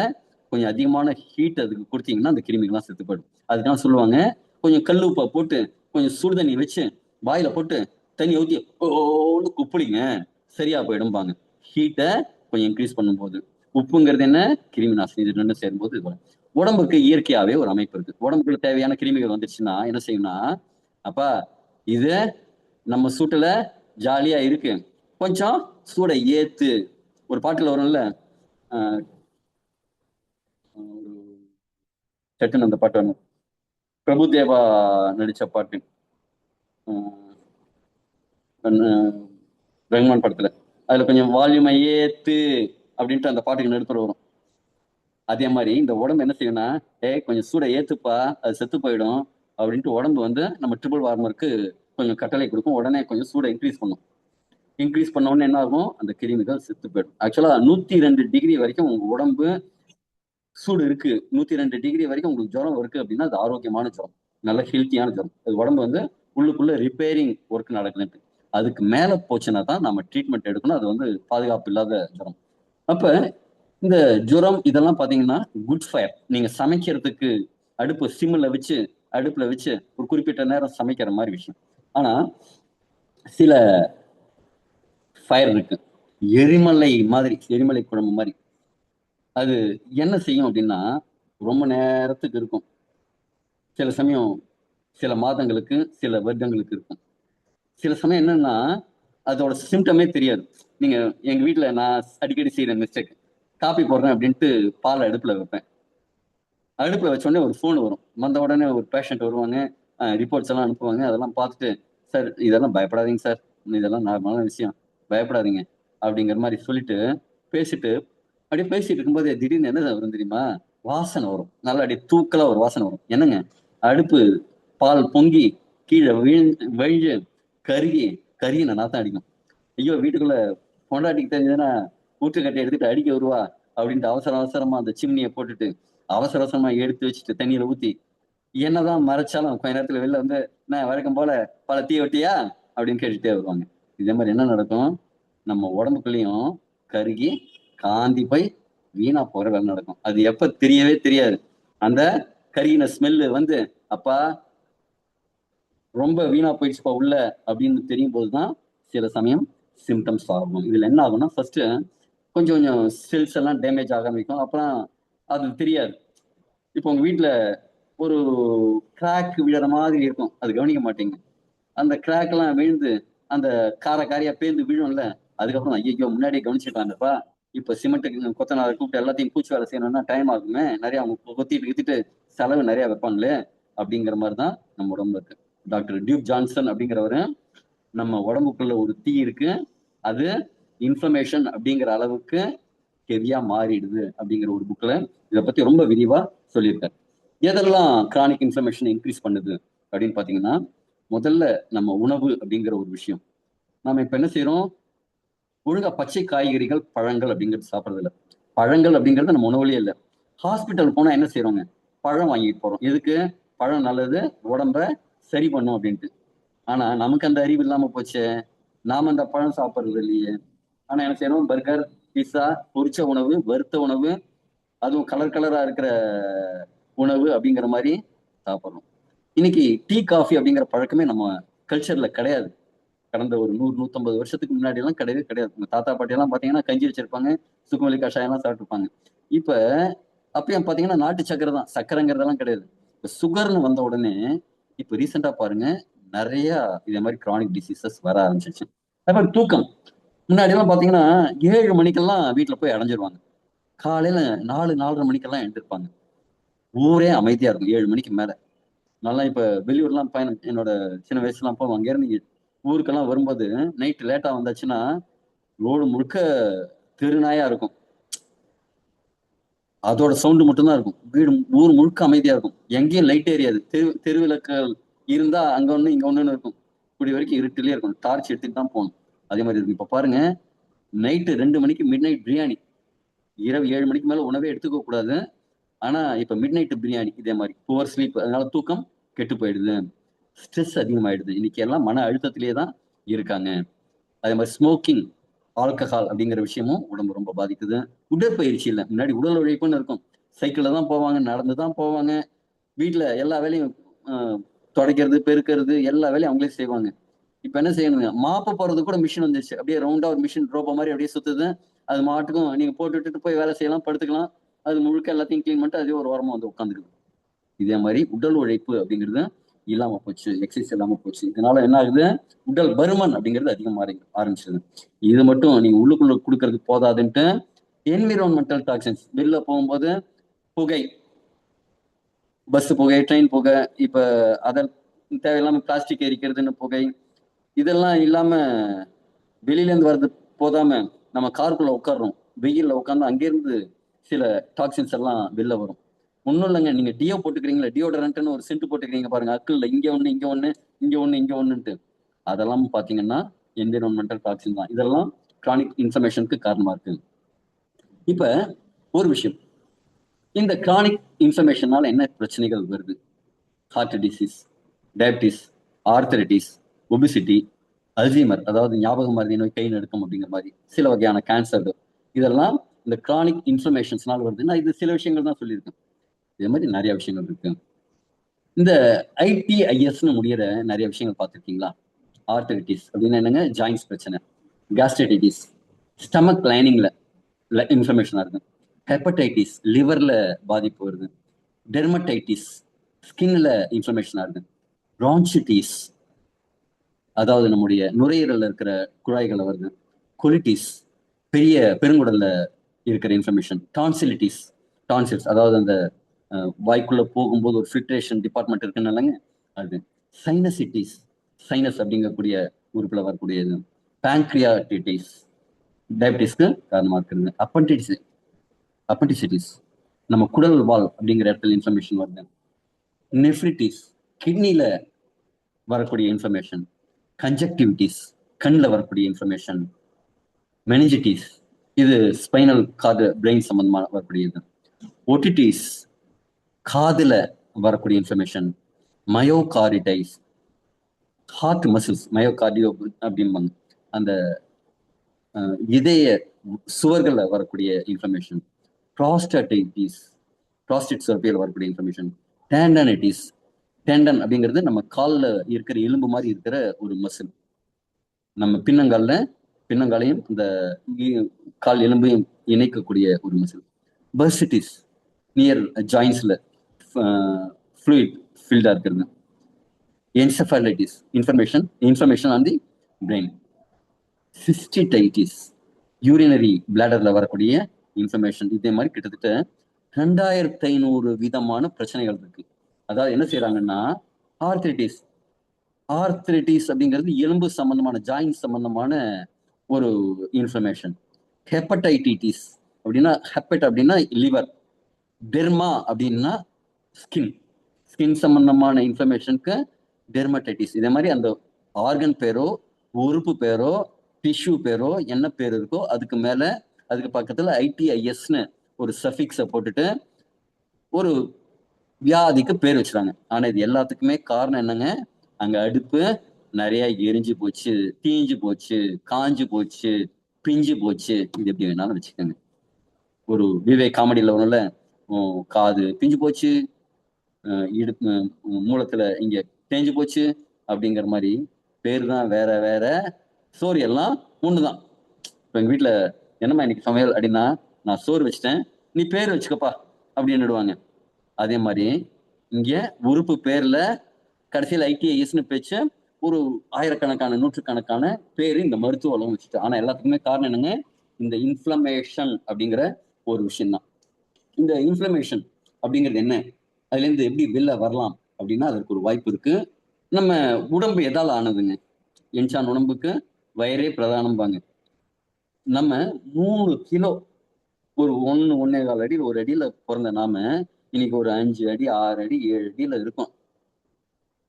கொஞ்சம் அதிகமான ஹீட் அதுக்கு கொடுத்தீங்கன்னா அந்த கிருமிகள்லாம் செத்து போயிடும். அதுதான் சொல்லுவாங்க, கொஞ்சம் கல் உப்பை போட்டு கொஞ்சம் சுடு தண்ணி வச்சு வாயில போட்டு தண்ணி ஊற்றி ஓன்னு குப்பிடிங்க, சரியா போயிடும்பாங்க. ஹீட்டை கொஞ்சம் இன்க்ரீஸ் பண்ணும்போது உப்புங்கிறது என்ன? கிருமி நாசினி. இது ரெண்டும் சேரும்போது இது வரும். உடம்புக்கு இயற்கையாவே ஒரு அமைப்பு இருக்கு. உடம்புக்குள்ள தேவையான கிருமிகள் வந்துருச்சுன்னா என்ன செய்யும்னா, அப்பா இது நம்ம சூட்டுல ஜாலியா இருக்கு, கொஞ்சம் சூடை ஏத்து. ஒரு பாட்டுல வரும்ல, ஆஹ் ஒரு சட்டுன்னு அந்த பாட்டு வரும், பிரபுதேவா நடிச்ச பாட்டு, ரஹ்மான் படத்துல. அதுல கொஞ்சம் வால்யூமை ஏத்து அப்படின்ட்டு அந்த பாட்டுக்கு நடுப்புற வரும். அதே மாதிரி இந்த உடம்பு என்ன செய்யும்னா, கொஞ்சம் சூட ஏத்துப்பா, அது செத்து போயிடும் அப்படின்ட்டு உடம்பு வந்து நம்ம ட்ரிபிள் வார்மருக்கு கொஞ்சம் கட்டளை கொடுக்கும். உடனே கொஞ்சம் சூட இன்க்ரீஸ் பண்ணும். இன்க்ரீஸ் பண்ண உடனே என்ன ஆகும், அந்த கிருமிகள் செத்து போயிடும். ஆக்சுவலா 102 டிகிரி வரைக்கும் உங்க உடம்பு சூடு இருக்கு, 102 டிகிரி வரைக்கும் உங்களுக்கு ஜுரம் இருக்கு அப்படின்னா அது ஆரோக்கியமான ஜுரம், நல்ல ஹெல்த்தியான ஜுரம். அது உடம்பு வந்து உள்ளுக்குள்ள ரிப்பேரிங் ஒர்க் நடக்குதுன்ட்டு. அதுக்கு மேல போச்சுன்னா தான் நம்ம ட்ரீட்மெண்ட் எடுக்கணும். அது வந்து பாதுகாப்பு இல்லாத ஜுரம். அப்ப இந்த ஜுரம் இதெல்லாம் பாத்தீங்கன்னா குட் ஃபயர். நீங்க சமைக்கிறதுக்கு அடுப்புல வச்சு ஒரு குறிப்பிட்ட நேரம் சமைக்கிற மாதிரி விஷயம். ஆனா சில ஃபயர் இருக்கு, எரிமலை குழம்பு மாதிரி. அது என்ன செய்யும் அப்படின்னா ரொம்ப நேரத்துக்கு இருக்கும். சில சமயம் சில மாதங்களுக்கு, சில வருடங்களுக்கு இருக்கும். சில சமயம் என்னன்னா அதோட சிம்டமே தெரியாது. நீங்க எங்க வீட்டுல நான் அடிக்கடி செய்யற மிஸ்டேக், காப்பி போடுறேன் அப்படின்ட்டு பால் அடுப்புல வைப்பேன். அடுப்புல வச்ச உடனே ஒரு ஃபோன் வரும். வந்த உடனே ஒரு பேஷண்ட் வருவாங்க, ரிப்போர்ட்ஸ் எல்லாம் அனுப்புவாங்க. அதெல்லாம் பார்த்துட்டு, சார் இதெல்லாம் பயப்படாதீங்க சார், இதெல்லாம் நார்மலான விஷயம், பயப்படாதீங்க அப்படிங்கிற மாதிரி சொல்லிட்டு பேசிட்டு அப்படியே பேசிட்டு இருக்கும்போது திடீர்னு என்ன வரும் தெரியுமா, வாசனை வரும். நல்லா அப்படியே தூக்கலா ஒரு வாசனை வரும். என்னங்க, அடுப்பு பால் பொங்கி கீழே வழிஞ்சு கருகி கருகின நாத்தம் அடிக்கும். ஐயோ வீட்டுக்குள்ள பொண்டாட்டிக்கு தெரிஞ்சதுன்னா ஊற்றுக்கட்டை எடுத்துட்டு அடிக்க வருவா அப்படின்ட்டு அவசரமா அந்த சிம்னியை போட்டுட்டு அவசரமா எடுத்து வச்சுட்டு தண்ணியில ஊத்தி என்னதான் மறைச்சாலும் கொஞ்ச நேரத்துல வெளில வந்து, நான் வழக்கம் போல பல தீ ஒட்டியா அப்படின்னு கேட்டுட்டே வருவாங்க. இதே மாதிரி என்ன நடக்கும், நம்ம உடம்புக்குள்ளேயும் கருகி காந்தி போய் வீணா போற வேலை நடக்கும். அது எப்ப தெரியவே தெரியாது. அந்த கருகின ஸ்மெல்லு வந்து, அப்பா ரொம்ப வீணா போயிடுச்சுப்பா உள்ள அப்படின்னு தெரியும் போதுதான் சில சமயம் சிம்டம்ஸ் ஆகும். இதுல என்ன ஆகும்னா, ஃபர்ஸ்ட் கொஞ்சம் கொஞ்சம் செல்ஸ் எல்லாம் டேமேஜ் ஆக ஆரம்பிக்கும். அப்புறம் அது தெரியாது. இப்போ உங்க வீட்டுல ஒரு கிராக் விழற மாதிரி இருக்கும், அது கவனிக்க மாட்டீங்க. அந்த கிராக் எல்லாம் விழுந்து அந்த காரியா பேர்ந்து விழும்ல, அதுக்கப்புறம் ஐயோ முன்னாடியே கவனிச்சுட்டாங்கப்பா, இப்ப சிமெண்ட்டுக்கு கொத்தனார் கூப்பிட்டு எல்லாத்தையும் பூச்சி வேலை செய்யணும்னா டைம் ஆகுமே, நிறைய அவங்க கொத்திட்டு செலவு நிறைய வைப்பாங்களே அப்படிங்கிற மாதிரிதான் நம்ம உடம்புல இருக்கு. டாக்டர் டியூக் ஜான்சன் அப்படிங்கிறவரு, நம்ம உடம்புக்குள்ள ஒரு தீ இருக்கு, அது இன்ஃபர்மேஷன் அப்படிங்கிற அளவுக்கு ஹெவியா மாறிடுது அப்படிங்கிற ஒரு புக்ல இதை பத்தி ரொம்ப விரிவா சொல்லியிருக்காரு. எதெல்லாம் கிரானிக் இன்ஃப்ளமேஷன் இன்க்ரீஸ் பண்ணுது அப்படின்னு பாத்தீங்கன்னா, முதல்ல நம்ம உணவு அப்படிங்கிற ஒரு விஷயம். நாம இப்ப என்ன செய்யறோம், ஒழுங்கா பச்சை காய்கறிகள் பழங்கள் அப்படிங்கிறது சாப்பிடறது இல்லை. பழங்கள் அப்படிங்கிறது நம்ம உணவுலயே இல்லை. ஹாஸ்பிட்டல் போனா என்ன செய்யறோங்க, பழம் வாங்கிட்டு போறோம். எதுக்கு, பழம் நல்லது, உடம்ப சரி பண்ணும் அப்படின்ட்டு. ஆனா நமக்கு அந்த அறிவு இல்லாம போச்சு, நாம அந்த பழம் சாப்பிடுறது இல்லையே. ஆனா என்ன செய்யறோம், பர்கர், பிஸ்ஸா, பொரிச்ச உணவு, வறுத்த உணவு, அதுவும் கலரா இருக்கிற உணவு அப்படிங்கிற மாதிரி சாப்பிடுறோம். இன்னைக்கு டீ காஃபி அப்படிங்கிற பழக்கமே நம்ம கல்ச்சர்ல கிடையாது. கடந்த ஒரு 100-150 வருஷத்துக்கு முன்னாடி எல்லாம் கிடையவே கிடையாது. உங்க தாத்தா பாட்டி எல்லாம் பாத்தீங்கன்னா கஞ்சி வச்சிருப்பாங்க, சுக்குமல்லி கஷாயம் எல்லாம் சாப்பிட்டுருப்பாங்க. இப்ப அப்பயும் பாத்தீங்கன்னா நாட்டு சக்கரை தான், சக்கரைங்கிறதெல்லாம் கிடையாது. இப்ப சுகர்னு வந்த உடனே இப்ப ரீசெண்டா பாருங்க, நிறைய இதே மாதிரி கிரானிக் டிசீசஸ் வர ஆரம்பிச்சிருச்சு. அது மாதிரி தூக்கம், முன்னாடி எல்லாம் பாத்தீங்கன்னா 7 மணிக்கெல்லாம் வீட்டுல போய் அடைஞ்சிருவாங்க. காலையில 4-4:30 மணிக்கெல்லாம் எழுந்திருப்பாங்க. ஊரே அமைதியா இருக்கும் 7 மணிக்கு மேல. நல்லா இப்ப வெளியூர்லாம் பயணம், என்னோட சின்ன வயசுலாம் போவோம். அங்க இருந்து ஊருக்கெல்லாம் வரும்போது நைட் லேட்டா வந்தாச்சுன்னா ரோடு முழுக்க தெருநாயா இருக்கும். அதோட சவுண்டு மட்டும்தான் இருக்கும். ஊர் முழுக்க அமைதியா இருக்கும். எங்கேயும் லைட் எரியாது. தெருவிளக்குகள் இருந்தா அங்க ஒண்ணு இங்க ஒண்ணுன்னு இருக்கும். இப்படி வரைக்கும் இருட்டிலே இருக்கும். டார்ச் எடுத்துட்டு தான் போகணும். அதே மாதிரி இருக்கு. இப்ப பாருங்க, நைட்டு 2 மணிக்கு மிட் நைட் பிரியாணி. இரவு 7 மணிக்கு மேல உணவே எடுத்துக்க கூடாது. ஆனா இப்ப மிட் நைட் பிரியாணி. இதே மாதிரி புவர் ஸ்லீப், அதனால தூக்கம் கெட்டு போயிடுது, ஸ்ட்ரெஸ் அதிகமாயிடுது. இன்னைக்கு எல்லாம் மன அழுத்தத்திலேயே தான் இருக்காங்க. அதே மாதிரி ஸ்மோக்கிங், ஆல்கஹால் அப்படிங்கிற விஷயமும் உடம்பு ரொம்ப பாதிக்குது. உடற்பயிற்சி இல்லை. முன்னாடி உடல் உழைப்புன்னு இருக்கும், சைக்கிள்ல தான் போவாங்க, நடந்து தான் போவாங்க, வீட்டுல எல்லா வேலையும் துடைக்கிறது, பெருக்கிறது, எல்லா வேலையும் அவங்களே செய்வாங்க. இப்ப என்ன செய்யணுங்க, மாப்பு போறது கூட மிஷின் வந்துருச்சு. அப்படியே ரவுண்டா ஒரு மிஷின் ரோபோ மாதிரி அப்படியே சுத்துது. அது மாட்டுக்கும் நீங்க போட்டு விட்டுட்டு போய் வேலை செய்யலாம், படுத்துக்கலாம். அது முழுக்க எல்லாத்தையும் கிளீன் பண்ணிட்டு அதே ஒரு வாரமா வந்து உட்காந்துக்குது. இதே மாதிரி உடல் உழைப்பு அப்படிங்கிறது இல்லாம போச்சு, எக்ஸசைஸ் இல்லாம போச்சு. இதனால என்ன ஆகுது, உடல் பருமன் அப்படிங்கிறது அதிகமாக ஆரம்பிச்சது. இது மட்டும் நீங்க உள்ளுக்குள்ள கொடுக்கறது போதாதுன்ட்டு என்விரான்மெண்டல் டாக்ஸின்ஸ், வெளில போகும்போது புகை, பஸ் புகை, ட்ரெயின் புகை, இப்ப அதர் தேவையில்லாம பிளாஸ்டிக் எரிக்கிறதுன்னு புகை, இதெல்லாம் இல்லாம வெளியில இருந்து வர்றது போதாம நம்ம காருக்குள்ள உட்காடுறோம், வெயில்ல உட்காந்து அங்கிருந்து சில டாக்ஸின்ஸ் எல்லாம் வெளில வரும். ஒன்றும் இல்லைங்க, நீங்க டியோ போட்டுக்கிறீங்களா, டியோடரண்ட்னு ஒரு சென்ட் போட்டுக்கிறீங்க பாருங்க, அக்கிள் இங்க ஒண்ணு இங்க ஒண்ணு இங்க ஒண்ணு இங்க ஒண்ணுன்ட்டு, அதெல்லாம் பாத்தீங்கன்னா என்விரான்மெண்டல் டாக்ஸின் தான். இதெல்லாம் கிரானிக் இன்ஃப்ளமேஷனுக்கு காரணமா இருக்கு. இப்ப ஒரு விஷயம், இந்த கிரானிக் இன்ஃப்ளமேஷனால என்ன பிரச்சனைகள் வருது? Heart disease, diabetes, arthritis, obesity, Alzheimer, அதாவது ஞாபக மருதி நோய், கை நடுக்கம் அப்படிங்கிற மாதிரி சில வகையான கேன்சர்கள், இதெல்லாம் இந்த கிரானிக் இன்ஃப்ளமேஷன்ஸ்னால வருதுன்னா இது சில விஷயங்கள் தான் சொல்லியிருக்கேன். இதே மாதிரி நிறைய விஷயங்கள் இருக்கு. இந்த ஐடிஐஎஸ்ன்னு முடியிற நிறைய விஷயங்கள் பார்த்துருக்கீங்களா? ஆர்த்தரைட்டிஸ் அப்படின்னா என்னங்க, ஜாயின்ஸ் பிரச்சனை. கேஸ்ட்ரைட்டிஸ், ஸ்டமக் லைனிங்ல இன்ஃப்ளமேஷனா இருக்கு. ஹெப்படைட்டிஸ், லிவர்ல பாதிப்பு வருது. டெர்மடைட்டிஸ், ஸ்கின்ல இன்ஃப்ளமேஷனா இருக்கு. பிரான்சிட்டிஸ், அதாவது நம்முடைய நுரையீரல்ல இருக்கிற குழாய்களை வருது. கொலிட்டிஸ், பெரிய பெருங்குடல்ல இருக்கிற இன்ஃப்ளமேஷன். டான்சிலிட்டிஸ், டான்சில்ஸ், அதாவது அந்த வாய்க்குள்ள போகும்போது ஒரு ஃபில்ட்ரேஷன் டிபார்ட்மெண்ட் இருக்குன்னு அது. சைனசிட்டிஸ், சைனஸ் அப்படிங்கக்கூடிய உறுப்புல வரக்கூடியது. பேங்க்ரியாட்டிஸ், டயபிட்டிஸ்க்கு காரணமா இருக்கிறது. அப்பண்டிசிட்டிஸ், நம்ம குடல் வால் அப்படிங்கிற இடத்துல இன்ஃப்ளமேஷன் வருது. நெஃப்ரிட்டிஸ், கிட்னில வரக்கூடிய இன்ஃப்ளமேஷன். கன்ஜக்டிவிட்டிஸ், கண்ணில் வரக்கூடிய இன்ஃப்ளமேஷன். மெனிஞ்சிட்டிஸ், இது ஸ்பைனல் காது, பிரெயின் சம்பந்தமான வரக்கூடியது. ஓட்டிட்டிஸ், காதுல வரக்கூடிய இன்ஃப்ளமேஷன். மயோகார்டிடைஸ், ஹார்ட் மசில்ஸ், மயோகார்டியோ அப்படின்னு அந்த இதய சுவர்கள்ல வரக்கூடிய இன்ஃப்ளமேஷன். ப்ராஸ்டடைட்டிஸ், ப்ராஸ்டேட் சுரப்பியில் வரக்கூடிய இன்ஃப்ளமேஷன். டேண்டனைட்டிஸ், டேண்டன் அப்படிங்கிறது நம்ம காலில் இருக்கிற எலும்பு மாதிரி இருக்கிற ஒரு மசில், நம்ம பின்னங்காலையும் இந்த கால் எலும்பையும் இணைக்கக்கூடிய ஒரு மசில். பர்சிட்டிஸ், நியர் ஜாயின்ஸ்ல ஃப்ளூயிட் ஃபில்டா இருக்கிறது. Encephalitis, inflammation on the brain. Cystitis, urinary பிளாடர்ல வரக்கூடிய இன்ஃப்ளமேஷன். இதே மாதிரி கிட்டத்தட்ட 2500 விதமான பிரச்சனைகள் இருக்கு. அதாவது என்ன செய்யறாங்கன்னா, ஆர்த்ரைட்டிஸ் அப்படிங்கிறது எலும்பு சம்பந்தமான, ஜாயின்ட் சம்பந்தமான ஒரு இன்ஃப்ளமேஷன். ஹெப்படைட்டிஸ் அப்படின்னா, ஹெப்பட் அப்படின்னா லிவர், டெர்மா அப்படின்னா ஸ்கின் சம்பந்தமான இன்ஃப்ளமேஷனுக்கு டெர்மடைட்டிஸ். இதே மாதிரி அந்த ஆர்கன் பேரோ, உறுப்பு பேரோ, டிஷ்யூ பேரோ, என்ன பேர் இருக்கோ அதுக்கு மேல, அதுக்கு பக்கத்துல ஐடிஐஎஸ்ன்னு ஒரு சஃபிக்ஸை போட்டுட்டு ஒரு வியாதிக்கு பேர் வச்சுறாங்க. ஆனா இது எல்லாத்துக்குமே காரணம் என்னங்க, அங்க அடுப்பு நிறைய எரிஞ்சு போச்சு, தீஞ்சு போச்சு, காஞ்சு போச்சு, பிஞ்சு போச்சு. இது எப்படி வேணாலும் வச்சுக்கோங்க. ஒரு விவேக் காமெடியில ஒண்ணுல காது பிஞ்சு போச்சு, இடுப்பு மூலத்துல இங்க தேஞ்சு போச்சு அப்படிங்கிற மாதிரி பேர் தான் வேற வேற, சோறு எல்லாம் ஒண்ணுதான். இப்ப எங்க வீட்டுல என்னம்மா இன்னைக்கு சமையல் அப்படின்னா, நான் சோறு வச்சுட்டேன், நீ பேர் வச்சுக்கப்பா அப்படின்னுடுவாங்க. அதே மாதிரி இங்க உறுப்பு பேர்ல கடைசியில் ஐடிஐஎஸ்ன்னு பேச்சு ஒரு ஆயிரக்கணக்கான நூற்றுக்கணக்கான பேர் இந்த மருத்துவ உலகம் வச்சுட்டு. ஆனா எல்லாத்துக்குமே காரணம் என்னங்க, இந்த இன்ஃப்ளமேஷன் அப்படிங்கிற ஒரு விஷயம்தான். இந்த இன்ஃப்ளமேஷன் அப்படிங்கிறது என்ன, அதுல இருந்து எப்படி வெளில வரலாம் அப்படின்னா, அதற்கு ஒரு வாய்ப்பு இருக்கு. நம்ம உடம்பு எதால ஆனதுங்க? என்சான் உடம்புக்கு வயரே பிரதானம்பாங்க. நம்ம 3 கிலோ, ஒரு 1.25 அடி, ஒரு அடியில பிறந்த நாம இன்னைக்கு ஒரு 5 அடி, 6 அடி, 7 அடியில இருக்கும்.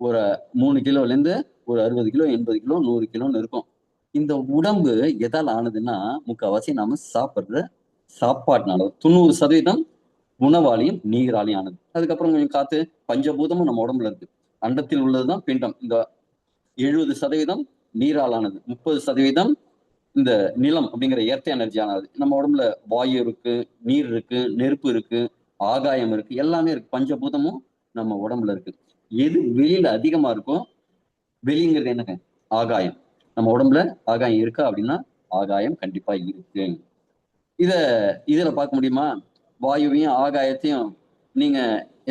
ஒரு 3 கிலோல இருந்து ஒரு 60 கிலோ, 80 கிலோ, 100 கிலோன்னு இருக்கும். இந்த உடம்பு எதால ஆனதுன்னா, முக்கால்வாசி நாம சாப்பிடுற சாப்பாட்டுனால. 90% உணவாலையும் நீராலையும் ஆனது. அதுக்கப்புறம் கொஞ்சம் காத்து, பஞ்சபூதமும் நம்ம உடம்புல இருக்கு. அண்டத்தில் உள்ளதுதான் பிண்டம். இந்த 70% நீராலானது, 30% இந்த நிலம் அப்படிங்கிற எர்த் எனர்ஜி ஆனது. நம்ம உடம்புல வாயு இருக்கு, நீர் இருக்கு, நெருப்பு இருக்கு, ஆகாயம் இருக்கு, எல்லாமே இருக்கு. பஞ்சபூதமும் நம்ம உடம்புல இருக்கு. எது வெளியில அதிகமா இருக்கோ, வெளிங்கிறது என்னங்க, ஆகாயம். நம்ம உடம்புல ஆகாயம் இருக்கா அப்படின்னா, ஆகாயம் கண்டிப்பா இருக்கு. இதுல பார்க்க முடியுமா? வாயுவையும் ஆகாயத்தையும் நீங்க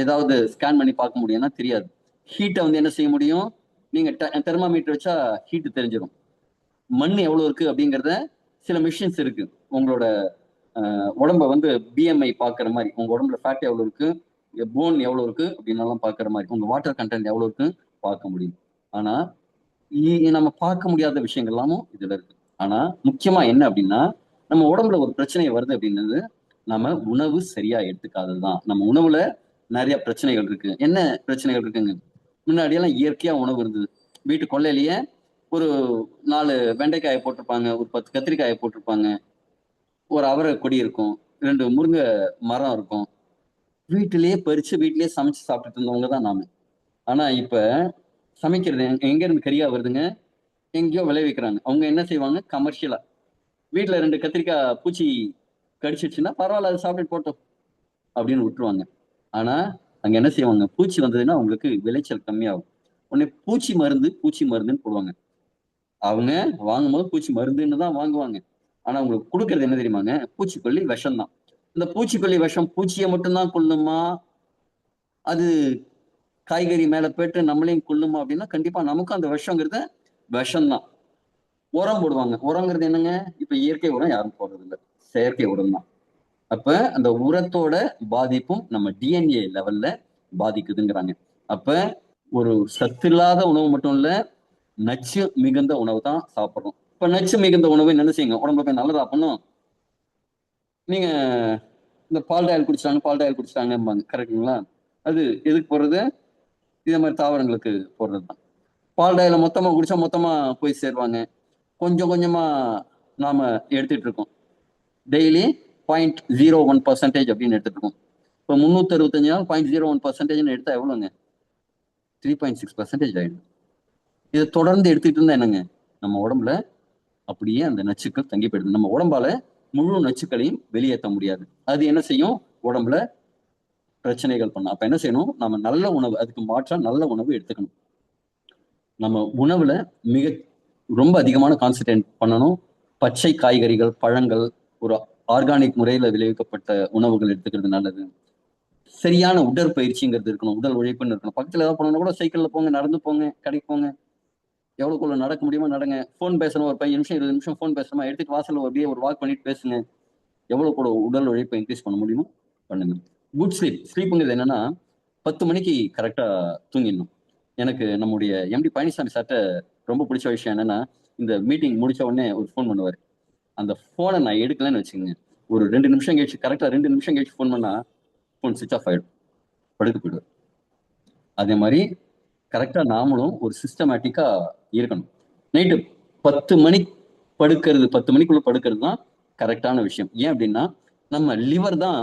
ஏதாவது ஸ்கேன் பண்ணி பார்க்க முடியும்னா தெரியாது. ஹீட்டை வந்து என்ன செய்ய முடியும், நீங்க தெர்மாமீட்டர் வச்சா ஹீட் தெரிஞ்சிடும். மண் எவ்வளவு இருக்கு அப்படிங்கிறத சில மிஷின்ஸ் இருக்கு. உங்களோட உடம்ப வந்து பிஎம்ஐ பாக்குற மாதிரி, உங்க உடம்புல ஃபேட் எவ்வளவு இருக்கு, போன் எவ்வளவு இருக்கு அப்படின்னு பாக்குற மாதிரி, உங்க வாட்டர் கண்டென்ட் எவ்வளவு இருக்கு பார்க்க முடியும். ஆனா நம்ம பார்க்க முடியாத விஷயங்கள் எல்லாமும் இதுல இருக்கு. ஆனா முக்கியமா என்ன அப்படின்னா, நம்ம உடம்புல ஒரு பிரச்சனை வருது அப்படின்றது நம்ம உணவு சரியா எடுத்துக்காததுதான். நம்ம உணவுல நிறைய பிரச்சனைகள் இருக்கு. என்ன பிரச்சனைகள் இருக்குங்க? முன்னாடி எல்லாம் இயற்கையா உணவு இருந்தது. வீட்டு கொல்லையிலேயே ஒரு 4 வெண்டைக்காயை போட்டிருப்பாங்க, ஒரு 10 கத்திரிக்காயை போட்டிருப்பாங்க, ஒரு அவரை கொடி இருக்கும், 2 முருங்கை மரம் இருக்கும். வீட்டிலேயே பறிச்சு வீட்டிலேயே சமைச்சு சாப்பிட்டுட்டு இருந்தவங்க தான் நாம. ஆனா இப்ப சமைக்கிறது எங்க இருந்து கறியா வருதுங்க? எங்கேயோ விளைவிக்கிறாங்க. அவங்க என்ன செய்வாங்க, கமர்ஷியலா வீட்டுல 2 கத்திரிக்காய் பூச்சி கடிச்சிருச்சுன்னா பரவாயில்ல, அதை சாப்பிட்டு போட்டோம் அப்படின்னு விட்டுருவாங்க. ஆனா அங்க என்ன செய்வாங்க, பூச்சி வந்ததுன்னா அவங்களுக்கு விளைச்சல் கம்மியாகும். உடனே பூச்சி மருந்துன்னு போடுவாங்க. அவங்க வாங்கும்போது பூச்சி மருந்துன்னு தான் வாங்குவாங்க. ஆனா உங்களுக்கு கொடுக்கறது என்ன தெரியுமாங்க, பூச்சிக்கொல்லி விஷம் தான். இந்த பூச்சிக்கொல்லி விஷம் பூச்சியை மட்டும்தான் கொல்லுமா, அது காய்கறி மேல போயிட்டு நம்மளையும் கொல்லுமா அப்படின்னா கண்டிப்பா நமக்கும் அந்த விஷங்கிறது விஷம் தான். உரம் போடுவாங்க. உரங்கிறது என்னங்க, இப்ப இயற்கை உரம் யாரும் போடுறது இல்லை, செயற்கை உரம் தான். அப்ப அந்த உரத்தோட பாதிப்பும் நம்ம டிஎன்ஏ லெவல்ல பாதிக்குதுங்கிறாங்க. அப்ப ஒரு சத்து இல்லாத உணவு மட்டும் இல்ல, நச்சு மிகுந்த உணவு தான் சாப்பிடுறோம். இப்ப நச்சு மிகுந்த உணவு என்ன செய்யுங்க, உடம்புல போய் நல்லதா பண்ணும். நீங்க இந்த பால் டாயில் குடிச்சிட்டாங்கம்பாங்க, கரெக்டுங்களா? அது எதுக்கு போடுறது, இதே மாதிரி தாவரங்களுக்கு போடுறதுதான். பால் டாயில மொத்தமா குடிச்சா மொத்தமா போய் சேருவாங்க. கொஞ்சம் கொஞ்சமா நாம எடுத்துட்டு இருக்கோம். டெய்லி 0.01% அப்படின்னு எடுத்துட்டு இருக்கோம். இப்போ 365 நாள் 0.01% எடுத்தா எவ்வளவுங்க, 3.6% ஆயிடும். இதை தொடர்ந்து எடுத்துட்டு இருந்தா என்னங்க, நம்ம உடம்புல அப்படியே அந்த நச்சுக்கள் தங்கி போயிடுது. நம்ம உடம்பால முழு நச்சுக்களையும் வெளியேற்ற முடியாது. அது என்ன செய்யும், உடம்புல பிரச்சனைகள் பண்ணும். அப்ப என்ன செய்யணும், நம்ம நல்ல உணவு, அதுக்கு மாற்றா நல்ல உணவு எடுத்துக்கணும். நம்ம உணவுல மிக ரொம்ப அதிகமான கான்சென்ட்ரேட் பண்ணணும். பச்சை காய்கறிகள், பழங்கள், ஒரு ஆர்கானிக் முறையில விளைவிக்கப்பட்ட உணவுகள் எடுத்துக்கிறது நல்லது. சரியான உடற்பயிற்சிங்கிறது இருக்கணும், உடல் உழைப்புன்னு இருக்கணும். பக்கத்துல ஏதாவது போனோம்னா கூட சைக்கிள்ல போங்க, நடந்து போங்க, கடைக்கு போங்க, எவ்வளவுக்குள்ள நடக்க முடியுமோ நடங்க. போன் பேசணும், ஒரு 15 நிமிஷம் 20 நிமிஷம் போன் பேசணுமா எடுத்துட்டு வாசல்ல அப்படியே ஒரு வாக் பண்ணிட்டு பேசுங்க. எவ்வளவு கூட உடல் உழைப்பை இன்க்ரீஸ் பண்ண முடியுமோ பண்ணுங்க. குட் ஸ்லீப்புங்கிறது என்னன்னா, 10 மணிக்கு கரெக்டா தூங்கிடணும். எனக்கு நம்முடைய எம்டி பழனிசாமி சார்ட்ட ரொம்ப பிடிச்ச விஷயம் என்னன்னா, இந்த மீட்டிங் முடிச்ச உடனே ஒரு ஃபோன் பண்ணுவாரு. அந்த போனை நான் எடுக்கலன்னு வச்சுக்கோங்க, ஒரு 2 நிமிஷம் கழிச்சு, கரெக்டா 2 நிமிஷம் கழிச்சு ஃபோன் பண்ணா ஃபோன் சுவிச் ஆஃப் ஆயிடும், படுத்து போயிடுவார். அதே மாதிரி கரெக்டா நாமளும் ஒரு சிஸ்டமேட்டிக்கா இருக்கணும். நைட்டு 10 மணி படுக்கிறது, 10 மணிக்குள்ள படுக்கிறது தான் கரெக்டான விஷயம். ஏன் அப்படின்னா, நம்ம லிவர் தான்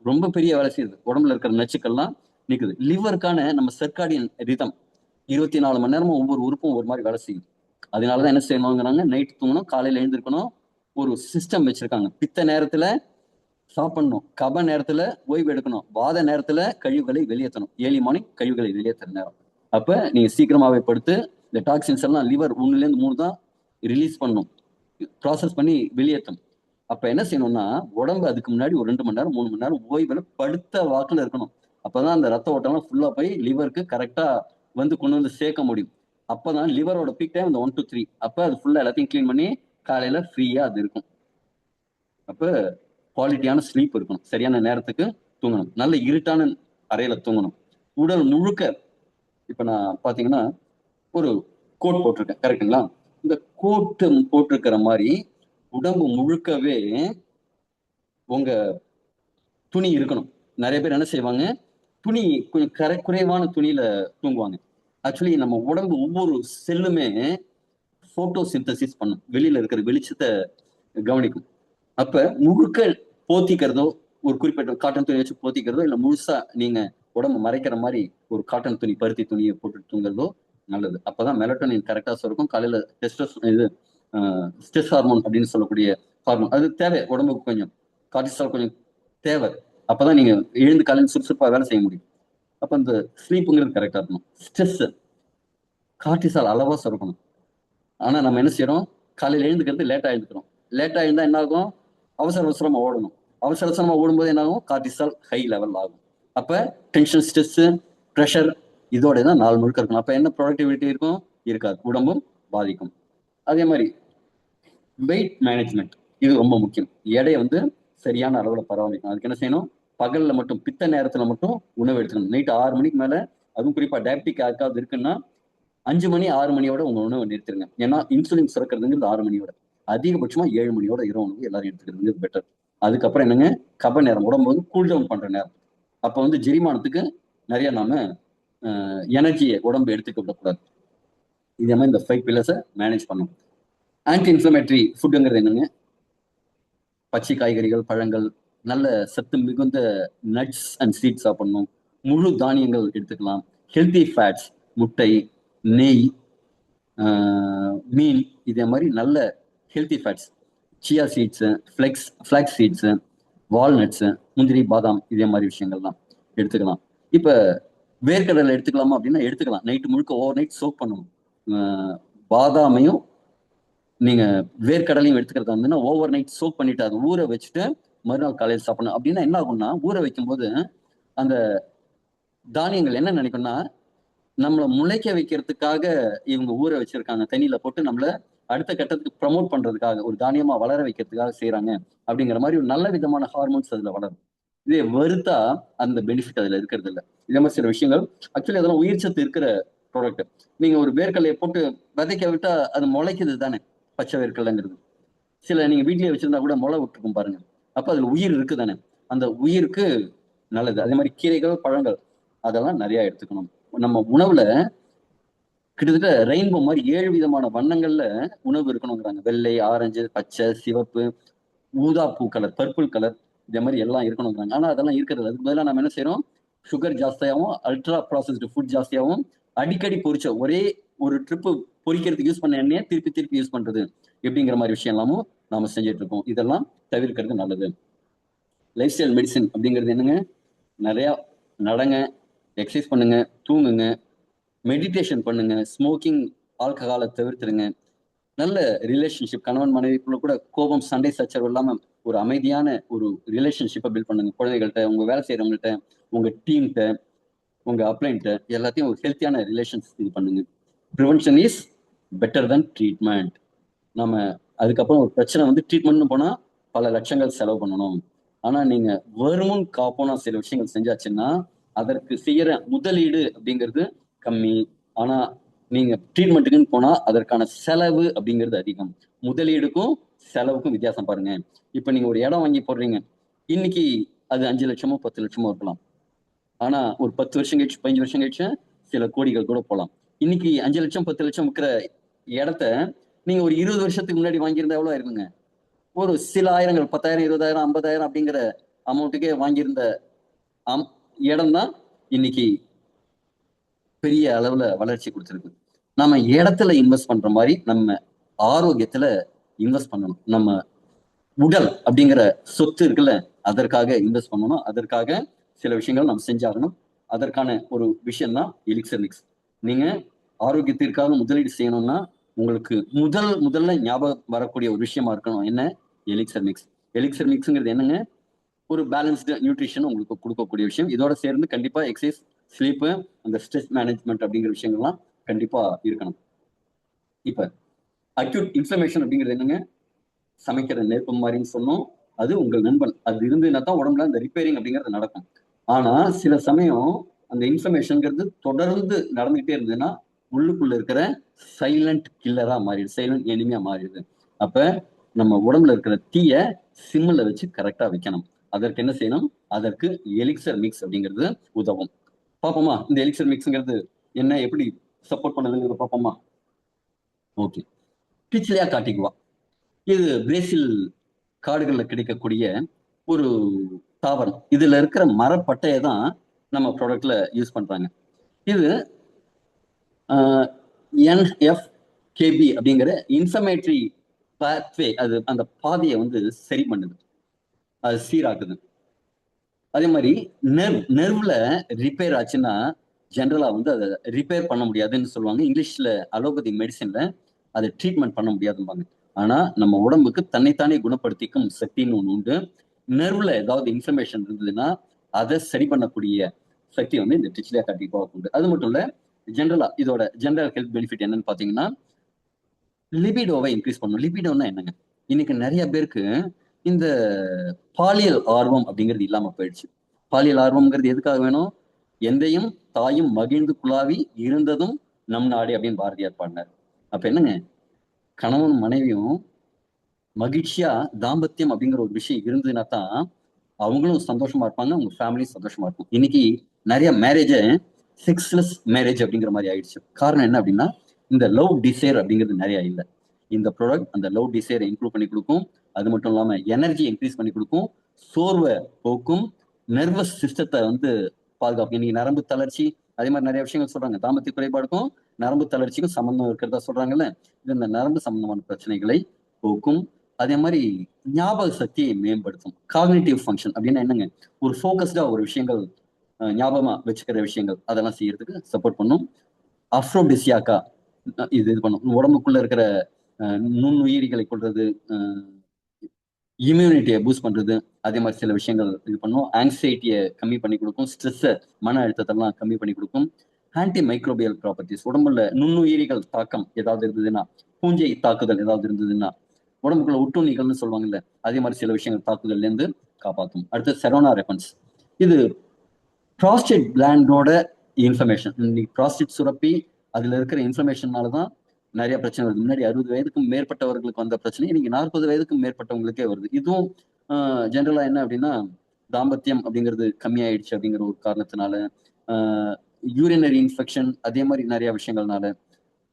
ரொம்ப பெரிய வேலை செய்யுது, உடம்புல இருக்கிற நச்சுக்கள்லாம் நிக்குது. லிவருக்கான நம்ம சர்க்காடியன் ரிதம் 24 மணி நேரமும் ஒவ்வொரு உறுப்பும் ஒரு மாதிரி வேலை செய்யும். அதனாலதான் என்ன செய்யணுங்கிறாங்க, நைட் தூங்கணும், காலையில எழுந்திருக்கணும். ஒரு சிஸ்டம் வச்சிருக்காங்க. பித்த நேரத்துல சாப்பிடணும், கப நேரத்துல ஓய்வு எடுக்கணும், வாத நேரத்துல கழிவுகளை வெளியேற்றணும். ஏர்லி மார்னிங் கழிவுகளை வெளியேற்றுற நேரம். அப்ப நீங்க சீக்கிரமாவே படுத்து இந்த டாக்ஸின்ஸ் எல்லாம் லிவர் 1ல இருந்து 3 தான் ரிலீஸ் பண்ணும், ப்ராசஸ் பண்ணி வெளியேற்றும். அப்ப என்ன செய்யணும்னா, உடம்பு அதுக்கு முன்னாடி ஒரு 2 மணி நேரம் 3 மணி நேரம் ஓய்வுல படுத்த வாக்குல இருக்கணும். அப்பதான் அந்த ரத்த ஓட்டம்லாம் ஃபுல்லா போய் லிவருக்கு கரெக்டா வந்து கொண்டு வந்து சேர்க்க முடியும். அப்பதான் லிவரோட பீக் டைம் இந்த 1 to 3. அப்ப அது ஃபுல்லா எல்லாத்தையும் கிளீன் பண்ணி காலையில ஃப்ரீயா அது இருக்கும். அப்ப குவாலிட்டியான ஸ்லீப் இருக்கணும், சரியான நேரத்துக்கு தூங்கணும், நல்ல இருட்டான அறையில தூங்கணும். உடல் முழுக்க, இப்ப நான் பாத்தீங்கன்னா ஒரு கோட் போட்டிருக்கேன், கரெக்டுங்களா? இந்த கோட்டு போட்டிருக்கிற மாதிரி உடம்பு முழுக்கவே உங்க துணி இருக்கணும். நிறைய பேர் என்ன செய்வாங்க, துணி கொஞ்சம் குறைவான துணியில தூங்குவாங்க. ஆக்சுவலி நம்ம உடம்பு ஒவ்வொரு செல்லுமே போட்டோ சிந்தசிஸ் பண்ணும், வெளியில இருக்கிற வெளிச்சத்தை கவனிக்கும். அப்ப முழுக்க போத்திக்கிறதோ, ஒரு குறிப்பிட்ட காட்டன் துணி வச்சு போத்திக்கிறதோ, இல்ல முழுசா நீங்க உடம்பு மறைக்கிற மாதிரி ஒரு காட்டன் துணி, பருத்தி துணியை போட்டு தூங்குறதோ நல்லது. அப்பதான் மெலட்டோனின் கரெக்டா சுரக்கும். காலையில இது ஸ்ட்ரெஸ் ஹார்மோன் அப்படின்னு சொல்லக்கூடிய ஹார்மோன் அது தேவை உடம்புக்கு, கொஞ்சம் கார்டிசால் கொஞ்சம் தேவை. அப்பதான் நீங்க எழுந்து காலையில் சுறுசுறுப்பா வேலை செய்ய முடியும். அப்ப அந்த ஸ்லீப்புங்கிறது கரெக்டா இருக்கணும். ஸ்ட்ரெஸ், கார்டிசால் அளவா சுரக்கணும். ஆனா நம்ம என்ன செய்யறோம், காலையில எழுந்துக்கிறது லேட்டா எழுந்துக்கிறோம். லேட்டா எழுந்தா என்ன ஆகும், அவசர அவசரமா ஓடணும். அவசர அவசரமா ஓடும்போது என்ன ஆகும், கார்டிசால் ஹை லெவல் ஆகும். அப்ப டென்ஷன், ஸ்ட்ரெஸ், ப்ரெஷர் இதோட தான் நாள் முழுக்க இருக்கணும். அப்ப என்ன ப்ரொடக்டிவிட்டி இருக்கும்? இருக்காது, உடம்பும் பாதிக்கும். அதே மாதிரி வெயிட் மேனேஜ்மெண்ட், இது ரொம்ப முக்கியம். எடையை வந்து சரியான அளவுல பராமரிக்கணும். அதுக்கு என்ன செய்யணும்? பகல்ல மட்டும், பித்த நேரத்துல மட்டும் உணவு எடுத்துக்கணும். நைட் 6 மணிக்கு மேல, அதுவும் குறிப்பா டயபெட்டிக் யாருக்காவது இருக்குன்னா 5 மணி 6 மணியோட உங்க உணவை நிறுத்திருங்க. ஏன்னா இன்சுலின் சுரக்கிறதுங்கிறது 6 மணியோட, அதிகபட்சமா 7 மணியோட இரவு உணவு எல்லாரும் எடுத்துக்கிறது பெட்டர். அதுக்கப்புறம் என்னங்க, கப நேரம், உடம்பு வந்து கூல் டவுன் பண்ற நேரம். அப்ப வந்து ஜெரிமானத்துக்கு நிறைய நாம எனர்ஜியை உடம்பு எடுத்துக்க விடக்கூடாது. இதே மாதிரி இந்த 5 பில்லர்ஸை மேனேஜ் பண்ணணும். ஆன்டி இன்ஃப்ளமேட்டரி ஃபுட்டுங்கிறது என்னங்க? பச்சை காய்கறிகள், பழங்கள், நல்ல சத்து மிகுந்த நட்ஸ் அண்ட் சீட்ஸ் சாப்பிடணும். முழு தானியங்கள் எடுத்துக்கலாம். ஹெல்தி ஃபேட்ஸ், முட்டை, நெய், மீன், இதே மாதிரி நல்ல healthy fats, chia seeds, flax seeds, walnuts, முந்திரி, பாதாம், இதே மாதிரி விஷயங்கள்லாம் எடுத்துக்கலாம். இப்போ வேர்க்கடலை எடுத்துக்கலாமா அப்படின்னா எடுத்துக்கலாம். நைட்டு முழுக்க ஓவர் நைட் சோக் பண்ணணும். பாதாமையும் நீங்க வேர்க்கடலையும் எடுத்துக்கிறதா இருந்ததுன்னா ஓவர் நைட் சோக் பண்ணிட்டு அதை ஊற வச்சுட்டு மறுநாள் காலையில் சாப்பிடணும். அப்படின்னா என்ன ஆகும்னா, ஊற வைக்கும்போது அந்த தானியங்கள் என்ன நினைக்கும்னா, நம்மளை முளைக்க வைக்கிறதுக்காக இவங்க ஊற வச்சிருக்காங்க, தண்ணியில போட்டு நம்மள அடுத்த கட்டத்துக்கு ப்ரமோட் பண்றதுக்காக, ஒரு தானியமா வளர வைக்கிறதுக்காக செய்யறாங்க அப்படிங்கிற மாதிரி ஒரு நல்ல விதமான ஹார்மோன்ஸ் அதுல வளரும். இதே வறுத்தா அந்த பெனிஃபிட் அதுல இருக்கிறது இல்லை. இதே மாதிரி சில விஷயங்கள் ஆக்சுவலி அதெல்லாம் உயிர் சத்து இருக்கிற ப்ராடக்ட். நீங்க ஒரு வேர்க்கடலையை போட்டு விதைக்க விட்டா அது முளைக்குது தானே, பச்சை வேர்க்கடலைங்கிறது. சில நீங்க வீட்லயே வச்சிருந்தா கூட முளை விட்டுருக்கும் பாருங்க. அப்ப அதுல உயிர் இருக்கு தானே, அந்த உயிருக்கு நல்லது. அதே மாதிரி கீரைகள், பழங்கள், அதெல்லாம் நிறைய எடுத்துக்கணும். நம்ம உணவுல கிட்டத்தட்ட ரெயின்போ மாதிரி 7 விதமான வண்ணங்கள்ல உணவு இருக்கணுங்கிறாங்க. வெள்ளை, ஆரஞ்சு, பச்சை, சிவப்பு, ஊதா பூ கலர், பர்பிள் கலர், இதே மாதிரி எல்லாம் இருக்கணுங்கிறாங்க. ஆனா அதெல்லாம் இருக்கிறது. அதுக்கு பதிலாக நம்ம என்ன செய்யறோம்? சுகர் ஜாஸ்தியாகவும், அல்ட்ரா ப்ராசஸ்டு ஃபுட் ஜாஸ்தியாகவும், அடிக்கடி பொரிச்ச ஒரே ஒரு ட்ரிப்பு பொரிக்கிறதுக்கு யூஸ் பண்ண எண்ணெயை திருப்பி திருப்பி யூஸ் பண்றது, எப்படிங்கிற மாதிரி விஷயம் எல்லாமும் நாம செஞ்சுட்டு இருக்கோம். இதெல்லாம் தவிர்க்கிறது நல்லது. லைஃப் ஸ்டைல் மெடிசன் அப்படிங்கிறது என்னங்க? நிறைய நடங்க, எக்ஸசைஸ் பண்ணுங்க, தூங்குங்க, மெடிடேஷன் பண்ணுங்க, ஸ்மோக்கிங், ஆல்கஹாலை தவிர்த்துருங்க. நல்ல ரிலேஷன்ஷிப், கணவன் மனைவிக்குள்ள கூட கோபம், சண்டை சச்சரவு இல்லாம ஒரு அமைதியான ஒரு ரிலேஷன்ஷிப்பை பில்ட் பண்ணுங்க. குழந்தைகள்கிட்ட, உங்க வேலை செய்யறவங்கள்ட்ட, உங்க டீம்கிட்ட, உங்க அப்ளைன்ட்ட, எல்லாத்தையும் ஒரு ஹெல்த்தியான ரிலேஷன்ஸ் இது பண்ணுங்க. Prevention is better than treatment. நம்ம அதுக்கப்புறம் ஒரு பிரச்சனை வந்து ட்ரீட்மெண்ட்னு போனா பல லட்சங்கள் செலவு பண்ணணும். ஆனா நீங்க வருமுன் காப்போனா சில விஷயங்கள் செஞ்சாச்சுன்னா அதற்கு செய்யற முதலீடு அப்படிங்கிறது கம்மி. ஆனா நீங்க ட்ரீட்மெண்ட்டுக்குன்னு போனா அதற்கான செலவு அப்படிங்கிறது அதிகம். முதலீடுக்கும் செலவுக்கும் வித்தியாசம் பாருங்க. இப்ப நீங்க ஒரு இடம் வாங்கி போடுறீங்க, இன்னைக்கு அது 5 லட்சமோ 10 லட்சமோ இருக்கலாம். ஆனா ஒரு 10 வருஷம் கழிச்சு, 15 வருஷம் கழிச்சு சில கோடிகள் கூட போகலாம். இன்னைக்கு 5 லட்சம் 10 லட்சம் விற்கிற இடத்த நீங்க ஒரு 20 வருஷத்துக்கு முன்னாடி வாங்கியிருந்தா எவ்வளவு இருக்குங்க? ஒரு சில ஆயிரங்கள், 10,000, 20,000, 50,000 அப்படிங்கிற அமௌண்ட்டுக்கே வாங்கியிருந்த இடம் தான் இன்னைக்கு பெரிய அளவுல வளர்ச்சி கொடுத்துருக்கு. நம்ம இடத்துல இன்வெஸ்ட் பண்ற மாதிரி நம்ம ஆரோக்கியத்துல இன்வெஸ்ட் பண்ணணும். நம்ம உடல் அப்படிங்கிற சொத்து இருக்குல்ல, அதற்காக இன்வெஸ்ட் பண்ணணும். அதற்காக சில விஷயங்கள் நம்ம செஞ்சாகணும். அதற்கான ஒரு விஷயம் தான் எலிக்சர் மிக்ஸ். நீங்க ஆரோக்கியத்திற்காக முதலீடு செய்யணும்னா உங்களுக்கு முதல்ல ஞாபகம் வரக்கூடிய ஒரு விஷயமா இருக்கணும் என்ன? Elixir mix. எலிக்சர் மிக்ஸ்ங்கிறது என்னங்க? ஒரு பேலன்ஸ்டு நியூட்ரிஷன் உங்களுக்கு கொடுக்கக்கூடிய விஷயம். இதோட சேர்ந்து கண்டிப்பா எக்ஸசைஸ், ஸ்லீப்பு, அந்த ஸ்ட்ரெஸ் மேனேஜ்மெண்ட் அப்படிங்கிற விஷயங்கள்லாம் கண்டிப்பா இருக்கணும். இப்ப அக்யூட் இன்ஃப்ளமேஷன் அப்படிங்கிறது என்னங்க? சமைக்கிற நெருப்பு மாதிரின்னு சொன்னோம். அது உங்கள் நண்பன். அது இருந்துன்னா தான் உடம்புல அந்த ரிப்பேரிங் அப்படிங்கிறது நடக்கும். ஆனா சில சமயம் அந்த இன்ஃப்ளமேஷன்ங்கிறது தொடர்ந்து நடந்துகிட்டே இருந்ததுன்னா உள்ளுக்குள்ள இருக்கிற சைலண்ட் கில்லரா மாறிடுது, சைலண்ட் எனிமியா மாறிடுது. அப்ப நம்ம உடம்புல இருக்கிற தீய சிம்மில் வச்சு கரெக்டா வைக்கணும். அதற்கு என்ன செய்யணும்? அதற்கு எலிக்சர் மிக்ஸ் அப்படிங்கிறது உதவும். பார்ப்போமா இந்த எலிக்சர் மிக்ஸ்ங்கிறது என்ன, எப்படி சப்போர்ட் பண்ணுதுங்கிறத பார்ப்போமா? ஓகே. பிச்சிலியா காட்டிக்குவா, இது பிரேசில் காடுகள்ல கிடைக்கக்கூடிய ஒரு தாவரம். இதுல இருக்கிற மரப்பட்டையை தான் நம்ம ப்ராடக்ட்ல யூஸ் பண்றாங்க. இது NF-κB அப்படிங்கிற இன்ஃப்ளமேட்டரி பாத்வே, அது அந்த பாதையை வந்து சரி பண்ணுது, அது சீராக்குது. அதே மாதிரி நெர்வ்ல ரிப்பேர் ஆச்சுன்னா ஜென்ரலா வந்து அதை ரிப்பேர் பண்ண முடியாதுன்னு சொல்லுவாங்க. இங்கிலீஷ்ல அலோபதி மெடிசின்ல அதை ட்ரீட்மெண்ட் பண்ண முடியாதும்பாங்க. ஆனா நம்ம உடம்புக்கு தன்னைத்தானே குணப்படுத்திக்கும் சக்தின்னு ஒண்ணு உண்டு. நெர்வ்ல ஏதாவது இன்ஃப்ளமேஷன் இருந்ததுன்னா அதை சரி பண்ணக்கூடிய சக்தி வந்து இந்த டிச்சிலியா கண்டிப்பா உண்டு. அது மட்டும் இல்ல, ஜென்ரலா இதோட ஜென்ரல் ஹெல்த் பெனிஃபிட் என்னன்னு பாத்தீங்கன்னா, லிபிடோவை இன்க்ரீஸ் பண்ணும். லிபிடோன்னா என்னங்க? இன்னைக்கு நிறைய பேருக்கு இந்த பாலியல் ஆர்வம் அப்படிங்கிறது இல்லாம போயிடுச்சு. பாலியல் ஆர்வம்ங்கிறது எதுக்காக வேணும்? எந்தையும் தாயும் மகிழ்ந்து குழாவி இருந்ததும் நம் நாடு அப்படின்னு பாரதியார் பாடினார். அப்ப என்னங்க, கணவன் மனைவியும் மகிழ்ச்சியா தாம்பத்தியம் அப்படிங்கிற ஒரு விஷயம் இருந்ததுன்னா தான் அவங்களும் சந்தோஷமா இருப்பாங்க, அவங்க ஃபேமிலியும் சந்தோஷமா இருக்கும். இன்னைக்கு நிறைய மேரேஜ செக்ஸ்லெஸ் மேரேஜ் அப்படிங்கிற மாதிரி ஆயிடுச்சு. காரணம் என்ன அப்படின்னா, இந்த லவ் டிசைர் அப்படிங்கிறது நிறைய இல்லை. இந்த ப்ராடக்ட் அந்த லவ் டிசைரை இம்ப்ரூவ் பண்ணி கொடுக்கும். அது மட்டும் இல்லாம எனர்ஜி இன்க்ரீஸ் பண்ணி கொடுக்கும், சோர்வை போக்கும், நர்வஸ் சிஸ்டத்தை வந்து பாதுகாக்கும். இன்னைக்கு நரம்பு தளர்ச்சி அதே மாதிரி நிறைய விஷயங்கள் சொல்றாங்க. தாம்பத்திய குறைபாடுக்கும் நரம்பு தளர்ச்சிக்கும் சம்பந்தம் இருக்கிறதா சொல்றாங்கல்ல. இது இந்த நரம்பு சம்பந்தமான பிரச்சனைகளை போக்கும். அதே மாதிரி ஞாபக சக்தியை மேம்படுத்தும். காக்னிட்டிவ் ஃபங்க்ஷன் அப்படின்னா என்னங்க, ஒரு ஃபோக்கஸ்டா ஒரு விஷயங்கள் ஞாபகமா வச்சுக்கிற விஷயங்கள் அதெல்லாம் செய்யறதுக்கு சப்போர்ட் பண்ணும். அஃப்ரோடிசியாக்கா இது பண்ணும். உடம்புக்குள்ள இருக்கிற நுண்ணுயிரிகளை கொள்றது, இம்யூனிட்டியை பூஸ்ட் பண்றது, அதே மாதிரி சில விஷயங்கள் இது பண்ணும். ஆங்ஸைட்டியை கம்மி பண்ணி கொடுக்கும், ஸ்ட்ரெஸ்ஸை மன அழுத்தத்தெல்லாம் கம்மி பண்ணி கொடுக்கும். ஆன்டி மைக்ரோபியல் ப்ராப்பர்ட்டிஸ், உடம்புல நுண்ணுயிரிகள் தாக்கம் ஏதாவது இருந்ததுன்னா, பூஞ்சை தாக்குதல் ஏதாவது இருந்ததுன்னா, உடம்புக்குள்ள ஒட்டுண்ணிகள்னு சொல்லுவாங்கல்ல, அதே மாதிரி சில விஷயங்கள் தாக்குதல்ல இருந்து காப்பாற்றும். அடுத்து செரோனா ரெப்பன்ஸ், இது ப்ராஸ்டேட் கிளாண்டோட இன்ஃபர்மேஷன். இன்னைக்கு ப்ராஸ்டேட் சுரப்பி அதுல இருக்கிற இன்ஃபர்மேஷனாலதான் நிறைய பிரச்சனை வருது. முன்னாடி 60 வயதுக்கும் மேற்பட்டவர்களுக்கு வந்த பிரச்சனை இன்னைக்கு 40 வயதுக்கும் மேற்பட்டவங்களுக்கே வருது. இதுவும் ஜென்ரலா என்ன அப்படின்னா, தாம்பத்தியம் அப்படிங்கிறது கம்மியாயிடுச்சு அப்படிங்கிற ஒரு காரணத்தினால, யூரினரி இன்ஃபெக்ஷன், அதே மாதிரி நிறைய விஷயங்கள்னால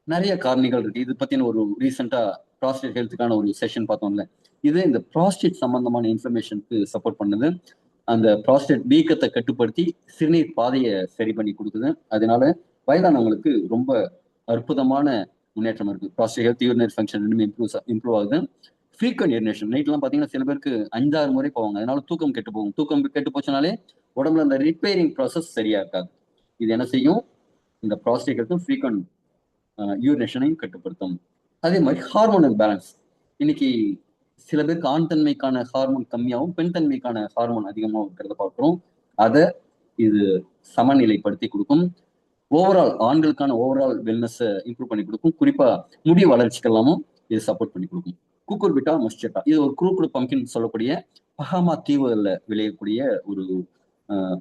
நிறைய காரணிகள் இருக்கு. இது பத்தின ஒரு ரீசெண்டா ப்ராஸ்டேட் ஹெல்த்துக்கான ஒரு செஷன் பார்த்தோம்ல. இது இந்த ப்ராஸ்டேட் சம்பந்தமான இன்ஃபர்மேஷனுக்கு சப்போர்ட் பண்ணுது. அந்த ப்ராஸ்டேட் வீக்கத்தை கட்டுப்படுத்தி சிறுநீர் பாதையை சரி பண்ணி கொடுக்குது. அதனால வயதானவங்களுக்கு ரொம்ப அற்புதமான முன்னேற்றம் இருக்கு. ப்ராஸ்டேட் ஹெல்த், யூரினரி ஃபங்க்ஷன் ரெண்டுமே இம்ப்ரூவ் ஆகுது. ஃப்ரீக்வெண்ட் யூரினேஷன், நைட்லாம் பார்த்தீங்கன்னா சில பேருக்கு 5-6 முறை போவாங்க. அதனால தூக்கம் கெட்டு போகும். தூக்கம் கெட்டு போச்சுனாலே உடம்புல அந்த ரிப்பேரிங் ப்ராசஸ் சரியா இருக்காது. இது என்ன செய்யும்? இந்த ப்ராஸ்டேட் ஹெல்த்தும் ஃப்ரீக்வெண்ட் யூரினேஷனையும் கட்டுப்படுத்தும். அதே மாதிரி ஹார்மோனல் பேலன்ஸ், இன்னைக்கு சில பேருக்கு ஆண் தன்மைக்கான ஹார்மோன் கம்மியாகவும் பெண் தன்மைக்கான ஹார்மோன் அதிகமாகவும் இருக்கிறத பார்க்கிறோம். அதை இது சமநிலைப்படுத்தி கொடுக்கும். ஓவரால் ஆண்களுக்கான ஓவரால் வெல்னஸ் இம்ப்ரூவ் பண்ணி கொடுக்கும். குறிப்பா முடி வளர்ச்சிக்கெல்லாமும் இது சப்போர்ட் பண்ணி கொடுக்கும். குக்குர்பிட்டா மொஸ்டெட்டா, இது ஒரு குரூக்குடு பம்கின் சொல்லக்கூடிய பஹாமா தீவுகளில் விளையக்கூடிய ஒரு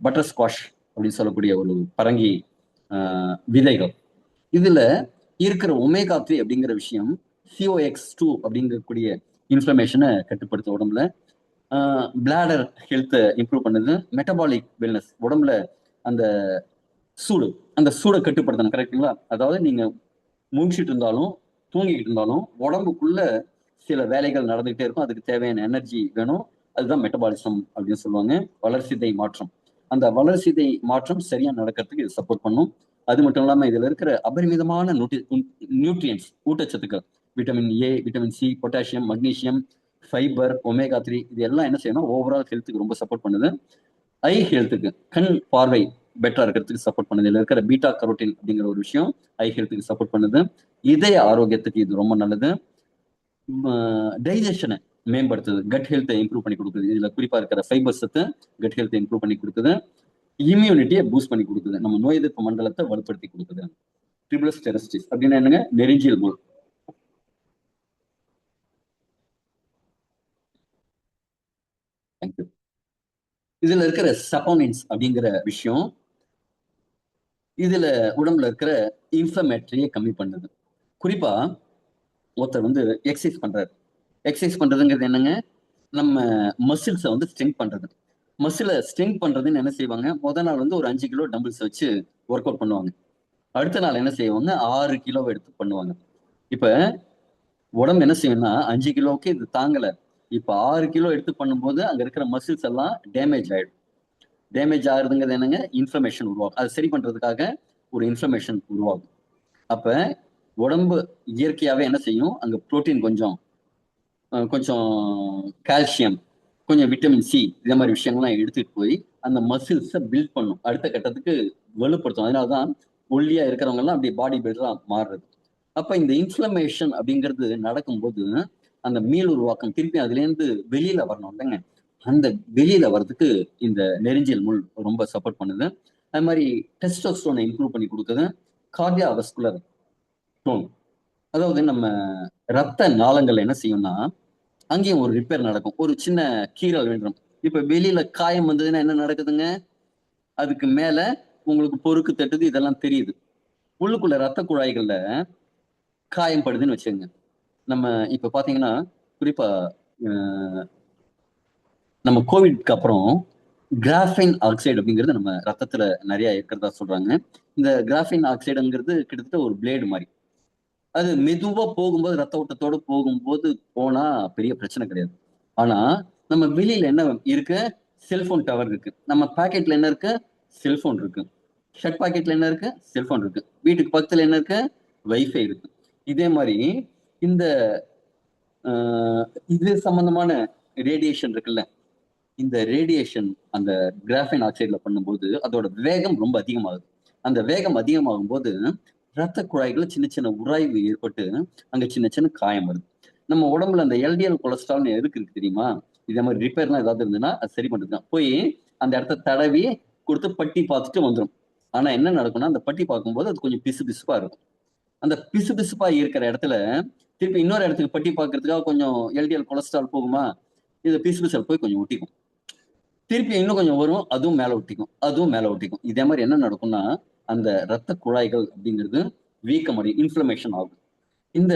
பட்டர் ஸ்குவாஷ் அப்படின்னு சொல்லக்கூடிய ஒரு பரங்கி விதைகள். இதுல இருக்கிற ஒமேகா 3 அப்படிங்கிற விஷயம் CO2 அப்படிங்கக்கூடிய இன்ஃப்ளமேஷனை கட்டுப்படுத்த உடம்புல, பிளாடர் ஹெல்த்தை இம்ப்ரூவ் பண்ணுது. மெட்டபாலிக் வெல்னஸ், உடம்புல அந்த சூடு, அந்த சூடை கட்டுப்படுத்தணும். கரெக்டுங்களா? அதாவது நீங்க மூழ்கிட்டு இருந்தாலும் தூங்கிக்கிட்டு இருந்தாலும் உடம்புக்குள்ள சில வேலைகள் நடந்துகிட்டே இருக்கும். அதுக்கு தேவையான எனர்ஜி வேணும். அதுதான் மெட்டபாலிசம் அப்படின்னு சொல்லுவாங்க. வளர்சிதை மாற்றம். அந்த வளர்சிதை மாற்றம் சரியா நடக்கிறதுக்கு இது சப்போர்ட் பண்ணும். அது மட்டும் இல்லாம இதுல இருக்கிற அபரிமிதமான நியூட்ரியன்ஸ், ஊட்டச்சத்துக்கள், vitamin A, vitamin C, potassium, magnesium, fibre, omega 3, இது எல்லாம் என்ன செய்யணும்? ஓவரால் ஹெல்த்துக்கு ரொம்ப சப்போர்ட் பண்ணுது. ஐ ஹெல்த்துக்கு, கண் பார்வை பெட்டரா இருக்கிறதுக்கு சப்போர்ட் பண்ணுது. இதுல இருக்கிற பீட்டா கரோட்டின் அப்படிங்கிற ஒரு விஷயம் ஐ ஹெல்த்துக்கு சப்போர்ட் பண்ணுது. இதய ஆரோக்கியத்துக்கு இது ரொம்ப நல்லது. டைஜஷனை மேம்படுத்துது. கட் ஹெல்த்தை இம்ப்ரூவ் பண்ணி கொடுக்குது. இதுல குறிப்பா இருக்கிற ஃபைபர் சத்து கட் ஹெல்த்தை இம்ப்ரூவ் பண்ணி கொடுக்குது. இம்யூனிட்டியை பூஸ்ட் பண்ணி கொடுக்குது. நம்ம நோய் எதிர்ப்பு மண்டலத்தை வலுப்படுத்தி கொடுக்குது. ட்ரிபிளஸ் டெரஸ்டிஸ் அப்படின்னா என்னங்க? நெருஞ்சியல் முள். தேங்க்யூ. இதுல இருக்கிற சப்போனின்ஸ் அப்படிங்கிற விஷயம் இதுல உடம்புல இருக்கிற இன்ஃப்ளமேட்டரியை கம்மி பண்ணுது. குறிப்பா ஒருத்தர் வந்து எக்ஸசைஸ் பண்றாரு. எக்ஸசைஸ் பண்றதுங்கிறது என்னங்க? நம்ம மசில்ஸை வந்து ஸ்ட்ரெங்க் பண்றது. மசிலை ஸ்ட்ரெங்க் பண்றதுன்னு என்ன செய்வாங்க? முதல் நாள் வந்து ஒரு 5 கிலோ டம்பிள்ஸ் வச்சு ஒர்க் அவுட் பண்ணுவாங்க. அடுத்த நாள் என்ன செய்வாங்க? 6 கிலோவை எடுத்து பண்ணுவாங்க. இப்ப உடம்பு என்ன செய்யும்னா, 5 கிலோவுக்கு இது தாங்கல, இப்ப 6 கிலோ எடுத்து பண்ணும்போது அங்க இருக்கிற மசில்ஸ் எல்லாம் டேமேஜ் ஆயிடும். டேமேஜ் ஆகுறதுங்கிறது என்னங்க? இன்ஃப்ளமேஷன் உருவாகும். அதை சரி பண்றதுக்காக ஒரு இன்ஃப்ளமேஷன் உருவாகும். அப்ப உடம்பு இயற்கையாவே என்ன செய்யும்? அங்க புரோட்டீன் கொஞ்சம், கொஞ்சம் கால்சியம், கொஞ்சம் விட்டமின் சி, இதே மாதிரி விஷயங்கள்லாம் எடுத்துட்டு போய் அந்த மசில்ஸை பில்ட் பண்ணும். அடுத்த கட்டத்துக்கு வலுப்படுத்தும். அதனாலதான் ஒல்லியா இருக்கிறவங்க எல்லாம் அப்படி பாடி பில்டரா மாறுறது. அப்ப இந்த இன்ஃப்ளமேஷன் அப்படிங்கிறது நடக்கும்போது அந்த மீள் உருவாக்கம் திருப்பி அதுல இருந்து வெளியில வரணும் இல்லைங்க? அந்த வெளியில வர்றதுக்கு இந்த நெருஞ்சியல் முள் ரொம்ப சப்போர்ட் பண்ணுது. அது மாதிரி டெஸ்டோஸ்டரோனை இம்ப்ரூவ் பண்ணி கொடுக்குது கார்டியோவாஸ்குலர் டோன். அதாவது நம்ம ரத்த நாளங்கள் என்ன செய்யும்னா அங்கேயும் ஒரு ரிப்பேர் நடக்கும். ஒரு சின்ன கீறல் வேண்டும். இப்ப வெளியில காயம் வந்ததுன்னா என்ன நடக்குதுங்க? அதுக்கு மேல உங்களுக்கு பொறுக்கு தட்டுது, இதெல்லாம் தெரியுது. உள்ளுக்குள்ள ரத்த குழாய்கள்ல காயம் படுதுன்னு வச்சுக்கோங்க. நம்ம இப்ப பாத்தீங்கன்னா குறிப்பா நம்ம கோவிட்க்கு அப்புறம் கிராஃபைன் ஆக்சைடு அப்படிங்கிறது நம்ம ரத்தத்துல நிறைய இருக்கிறதா சொல்றாங்க. இந்த கிராஃபைன் ஆக்சைடுங்கிறது கிட்டத்தட்ட ஒரு பிளேடு மாதிரி. அது மெதுவா போகும்போது ரத்த ஓட்டத்தோட போகும்போது போனா பெரிய பிரச்சனை கிடையாது. ஆனா நம்ம வெளியில என்ன இருக்கு? செல்போன் டவர் இருக்கு. நம்ம பாக்கெட்ல என்ன இருக்கு? செல்போன் இருக்கு. ஷர்ட் பாக்கெட்ல என்ன இருக்கு? செல்போன் இருக்கு. வீட்டுக்கு பக்கத்துல என்ன இருக்கு? வைஃபை இருக்கு. இதே மாதிரி இந்த இது சம்பந்தமான ரேடியேஷன் இருக்குல்ல, இந்த ரேடியேஷன் அந்த கிராஃபைன் ஆக்சைடுல பண்ணும்போது அதோட வேகம் ரொம்ப அதிகமாகுது. அந்த வேகம் அதிகமாகும் போது ரத்த குழாய்கள் சின்ன சின்ன உராய்வு ஏற்பட்டு அங்க சின்ன சின்ன காயம் வருது. நம்ம உடம்புல அந்த எல்டிஎல் கொலஸ்ட்ரால்னு எதுக்கு இருக்கு தெரியுமா? இதே மாதிரி ரிப்பேர்லாம் ஏதாவது இருந்ததுன்னா அது சரி பண்றதுதான். போய் அந்த இடத்த தடவி கொடுத்து பட்டி பார்த்துட்டு வந்துடும். ஆனா என்ன நடக்கும்னா அந்த பட்டி பார்க்கும்போது அது கொஞ்சம் பிசு பிசுப்பா இருக்கும். அந்த பிசு பிசுப்பா இருக்கிற இடத்துல திருப்பி இன்னொரு இடத்துக்கு பட்டி பார்க்கறதுக்காக கொஞ்சம் எல்டிஎல் கொலஸ்ட்ரால் போகுமா, இது பிசு பிசுல போய் கொஞ்சம் ஒட்டிக்கும். திருப்பி இன்னும் கொஞ்சம் வரும், அதுவும் மேல ஒட்டிக்கும், அதுவும் மேல ஒட்டிக்கும். இதே மாதிரி என்ன நடக்கும்னா அந்த ரத்த குழாய்கள் அப்படிங்கிறது வீக்கம் அடையும், இன்ஃப்ளமேஷன் ஆகும். இந்த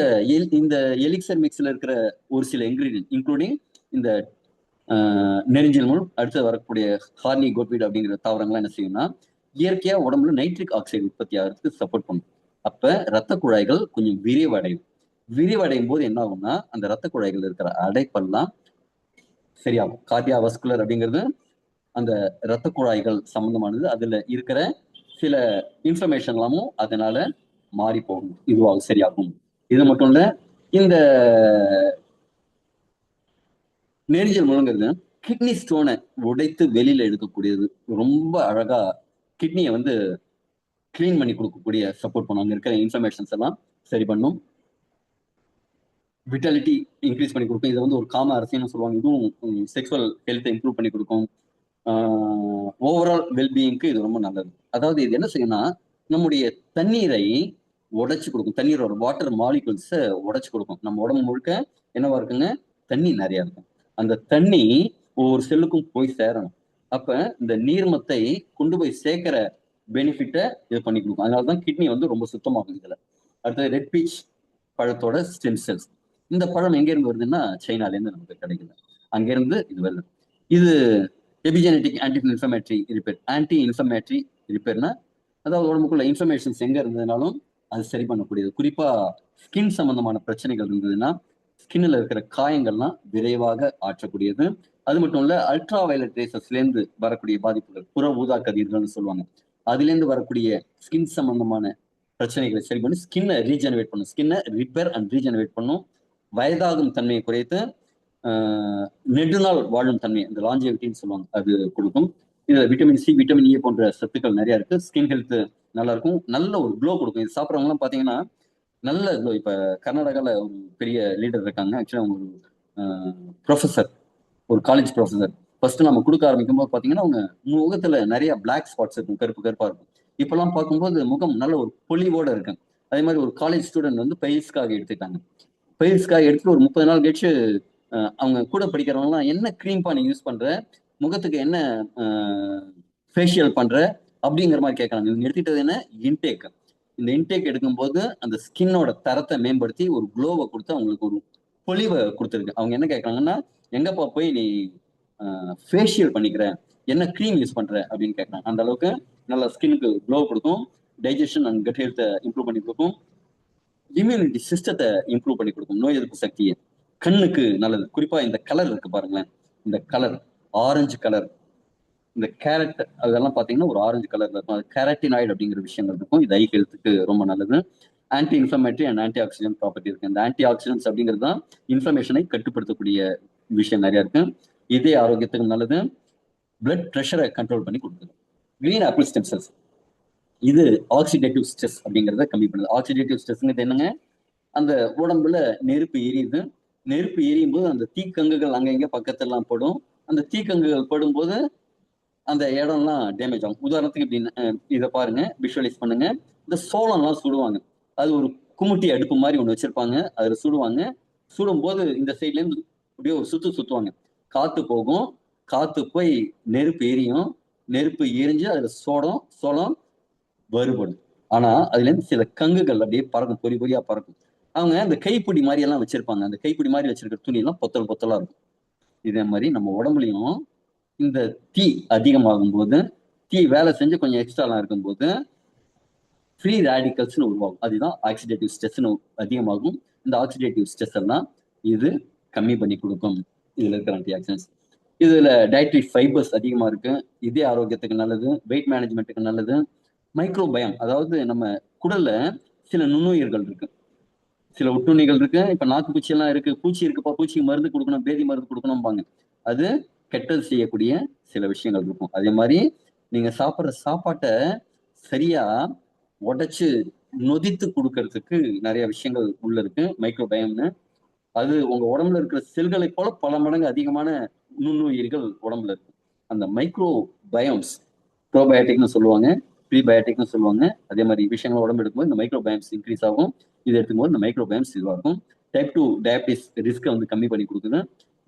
இந்த எலிக்சர் மிக்ஸ்ல இருக்கிற ஒரு சில இன்கிரீடியன்ட் இன்க்ளூடிங் இந்த நெரிஞ்சல் முள், அடுத்து வரக்கூடிய ஹார்னி கோட்வீட் அப்படிங்கிற தாவரங்கள்லாம் என்ன செய்யும்னா இயற்கையா உடம்புல நைட்ரிக் ஆக்சைடு உற்பத்தி ஆகிறதுக்கு சப்போர்ட் பண்ணும். அப்ப ரத்த குழாய்கள் கொஞ்சம் விரிவடையும். விரிவடையும் போது என்ன ஆகும்னா அந்த ரத்த குழாய்கள் இருக்கிற அடைப்பெல்லாம் சரியாகும். கார்டியோவாஸ்குலர் அப்படிங்கிறது அந்த ரத்த குழாய்கள் சம்பந்தமானது. அதுல இருக்கிற சில இன்ஃபர்மேஷன் எல்லாமும் அதனால மாறி போகும், இதுவாகும், சரியாகும். இது மட்டும் இல்ல, இந்த நெரிஞ்சல் முழங்கிறது கிட்னி ஸ்டோனை உடைத்து வெளியில எடுக்கக்கூடியது. ரொம்ப அழகா கிட்னியை வந்து கிளீன் பண்ணி கொடுக்கக்கூடிய சப்போர்ட் பண்ணும். அங்க இருக்கிற இன்ஃபர்மேஷன்ஸ் எல்லாம் சரி பண்ணும். விட்டாலிட்டி இன்க்ரீஸ் பண்ணி கொடுக்கும். இதை வந்து ஒரு காம அரசியல்னு சொல்லுவாங்க. இதுவும் செக்ஷுவல் ஹெல்த்தை இம்ப்ரூவ் பண்ணி கொடுக்கும். ஓவரால் வெல்பீயிங்க்கு இது ரொம்ப நல்லது. அதாவது இது என்ன செய்யும்னா நம்முடைய தண்ணீரை உடைச்சு கொடுக்கும். தண்ணீரோட வாட்டர் மாலிகுல்ஸை உடைச்சு கொடுக்கும். நம்ம உடம்பு முழுக்க என்னவா இருக்குங்க? தண்ணி நிறைய இருக்கும். அந்த தண்ணி ஒவ்வொரு செல்லுக்கும் போய் சேரணும். அப்ப இந்த நீர்மத்தை கொண்டு போய் சேர்க்கிற பெனிஃபிட்டை இது பண்ணி கொடுக்கும். அதனாலதான் கிட்னி வந்து ரொம்ப சுத்தமாகும் இதுல. அடுத்தது ரெட் பீச் பழத்தோட ஸ்டெம் செல்ஸ். இந்த பழம் எங்க இருந்து வருதுன்னா சைனால இருந்து நமக்கு கிடைக்குது. அங்கிருந்து இது வருது. இது epigenetic anti inflammatory repair. Anti inflammatory ரிப்பேர்னா அதாவது உடம்புக்குள்ள இன்ஃபர்மேஷன்ஸ் எங்க இருந்ததுனாலும் அது சரி பண்ணக்கூடியது. குறிப்பா ஸ்கின் சம்பந்தமான பிரச்சனைகள் இருந்ததுன்னா ஸ்கின்ல இருக்கிற காயங்கள்லாம் விரைவாக ஆற்றக்கூடியது. அது மட்டும் இல்ல, அல்ட்ரா வயலட் ரேசஸ்ல இருந்து வரக்கூடிய பாதிப்புகள், புற ஊதா கதிர்கள்னு சொல்லுவாங்க, அதுல இருந்து வரக்கூடிய ஸ்கின் சம்பந்தமான பிரச்சனைகளை சரி பண்ணி ஸ்கின்னை ரீஜெனரேட் பண்ணும். ஸ்கின்னை ரிப்பேர் அண்ட் ரீஜெனரேட் பண்ணும். வயதாகும் தன்மையை குறைத்து நெடுநாள் வாழும் தன்மை, இந்த லாஞ்சிவிட்டின்னு சொல்லுவாங்க, அது கொடுக்கும். இதுல விட்டமின் சி, விட்டமின் ஏ போன்ற சத்துக்கள் நிறைய இருக்கு. ஸ்கின் ஹெல்த் நல்லா இருக்கும். நல்ல ஒரு க்ளோ கொடுக்கும். இது சாப்பிட்றவங்க எல்லாம் பாத்தீங்கன்னா நல்ல க்ளோ. இப்ப கர்நாடகால ஒரு பெரிய லீடர் இருக்காங்க. ஆக்சுவலா அவங்க ஒரு ப்ரொஃபசர், ஒரு காலேஜ் ப்ரொஃபசர். ஃபர்ஸ்ட் நம்ம கொடுக்க ஆரம்பிக்கும் போது பாத்தீங்கன்னா அவங்க முகத்துல நிறைய பிளாக் ஸ்பாட்ஸ் இருக்கும், கருப்பு கருப்பா இருக்கும். இப்பெல்லாம் பார்க்கும்போது முகம் நல்ல ஒரு பொலிவோட இருக்கு. அதே மாதிரி ஒரு காலேஜ் ஸ்டூடெண்ட் வந்து பயிற்சிக்காக எடுத்துட்டாங்க. பயிற்சிக்காக எடுத்துட்டு ஒரு 30 நாள் கழிச்சு அவங்க கூட படிக்கிறவங்கலாம் என்ன க்ரீம்பா நீ யூஸ் பண்ற, முகத்துக்கு என்ன ஃபேஷியல் பண்ற அப்படிங்கிற மாதிரி கேட்கறாங்க. இவங்க எடுத்துக்கிட்டது என்ன? இன்டேக். இந்த இன்டேக் எடுக்கும்போது அந்த ஸ்கின்னோட தரத்தை மேம்படுத்தி ஒரு க்ளோவை கொடுத்து அவங்களுக்கு ஒரு பொலிவை கொடுத்துருக்கு. அவங்க என்ன கேட்கறாங்கன்னா, எங்கப்பா போய் நீ ஃபேஷியல் பண்ணிக்கிற, என்ன க்ரீம் யூஸ் பண்ற அப்படின்னு கேட்கறாங்க. அந்த அளவுக்கு நல்ல ஸ்கின்னுக்கு க்ளோ கொடுக்கும். டைஜஷன் அண்ட் கட் ஹெல்த்தை இம்ப்ரூவ் பண்ணி கொடுக்கும். இம்யூனிட்டி சிஸ்டத்தை இம்ப்ரூவ் பண்ணி கொடுக்கும், நோய் எதிர்ப்பு சக்தியை. கண்ணுக்கு நல்லது. குறிப்பா இந்த கலர் இருக்கு பாருங்களேன், இந்த கலர் ஆரஞ்சு கலர், இந்த கேரட் அதெல்லாம் பாத்தீங்கன்னா ஒரு ஆரஞ்சு கலர்ல இருக்கும். அது கேரட்டினாய்டு அப்படிங்கிற விஷயங்கள் இருக்கும். இது ஐ ஹெல்த்துக்கு ரொம்ப நல்லது. Anti inflammatory and anti accident property இருக்கு. இந்த ஆன்டி ஆக்சிடென்ட்ஸ் அப்படிங்கிறது தான் இன்ஃப்ளமேஷனை கட்டுப்படுத்தக்கூடிய விஷயம் நிறைய இருக்கு. இதே ஆரோக்கியத்துக்கு நல்லது. பிளட் ப்ரெஷரை கண்ட்ரோல் பண்ணி கொடுக்குது. கிரீன் ஆப்பிள் ஸ்டெம் செல்ஸ் இது ஆக்சிடேட்டிவ் ஸ்ட்ரெஸ் அப்படிங்கிறத கம்மி பண்ணுது. ஆக்சிடேட்டிவ் ஸ்ட்ரெஸ்ங்கிறது என்னங்க? அந்த உடம்புல நெருப்பு எரியுது. நெருப்பு எரியும் போது அந்த தீக்கங்குகள் அங்க இங்க பக்கத்தெல்லாம் படும். அந்த தீக்கங்குகள் படும்போது அந்த இடம்லாம் டேமேஜ் ஆகும். உதாரணத்துக்கு இப்படின்னு இதை பாருங்க, விஷுவலைஸ் பண்ணுங்க. இந்த சோளம்லாம் சுடுவாங்க. அது ஒரு குமுட்டி அடுப்பு மாதிரி ஒண்ணு வச்சிருப்பாங்க. அதுல சுடுவாங்க. சுடும் போது இந்த சைட்ல இருந்து அப்படியே ஒரு சுத்து சுத்துவாங்க. காத்து போகும். காத்து போய் நெருப்பு எரியும். நெருப்பு எரிஞ்சு அதுல சோளம் வறுபடும். ஆனா அதுல இருந்து சில கங்குகள் அப்படியே பறக்கும், பொறி பொறியா பறக்கும். அவங்க அந்த கைப்பிடி மாதிரி எல்லாம் வச்சிருப்பாங்க. அந்த கைப்பிடி மாதிரி வச்சிருக்கிற துணி எல்லாம் பொத்தல் பொத்தலா இருக்கும். இதே மாதிரி நம்ம உடம்புலயும் இந்த தீ அதிகமாகும் போது, தீ வேலை செஞ்சு கொஞ்சம் எக்ஸ்ட்ராலாம் இருக்கும்போது ஃப்ரீ ரேடிக்கல்ஸ்னு உருவாகும். அதுதான் ஆக்சிடேட்டிவ் ஸ்ட்ரெஸ்ன்னு அதிகமாகும். இந்த ஆக்சிடேட்டிவ் ஸ்ட்ரெஸ் எல்லாம் இது கம்மி பண்ணி கொடுக்கும். இதுல இருக்கிற ஆன்டி ஆக்சிடென்ட்ஸ். இதுல டயட்ரி ஃபைபர்ஸ் அதிகமா இருக்கு. இதய ஆரோக்கியத்துக்கு நல்லது, வெயிட் மேனேஜ்மெண்ட்டுக்கு நல்லது. மைக்ரோபயம், அதாவது நம்ம குடல்ல சில நுண்ணுயிர்கள் இருக்கு, சில ஒட்டுண்ணிகள் இருக்கு. இப்ப நாக்கு பூச்சி எல்லாம் இருக்கு, பூச்சி இருக்குப்பா, பூச்சிக்கு மருந்து கொடுக்கணும், பேதி மருந்து கொடுக்கணும்பாங்க. அது கெட்டது செய்யக்கூடிய சில விஷயங்கள் இருக்கும். அதே மாதிரி நீங்க சாப்பிட்ற சாப்பாட்டை சரியா உடைச்சு நொதித்து கொடுக்கறதுக்கு நிறைய விஷயங்கள் உள்ள இருக்கு, மைக்ரோபயம்னு. அது உங்க உடம்புல இருக்கிற செல்களை போல பல மடங்கு அதிகமான நுண்ணுயிர்கள் உடம்புல இருக்கு. அந்த மைக்ரோ பயம்ஸ், ப்ரோபயோட்டிக்னு சொல்லுவாங்க, ப்ரீபயோட்டிக்னு சொல்லுவாங்க. அதே மாதிரி விஷயங்கள் உடம்பு எடுக்கும்போது இந்த மைக்ரோ பயம்ஸ் இன்க்ரீஸ் ஆகும். இது எடுக்கும்போது இந்த மைக்ரோ பயம்ஸ் இதுவாகும். டைப் 2 டயபிட்டிஸ் ரிஸ்க்கை வந்து கம்மி பண்ணி கொடுக்குது.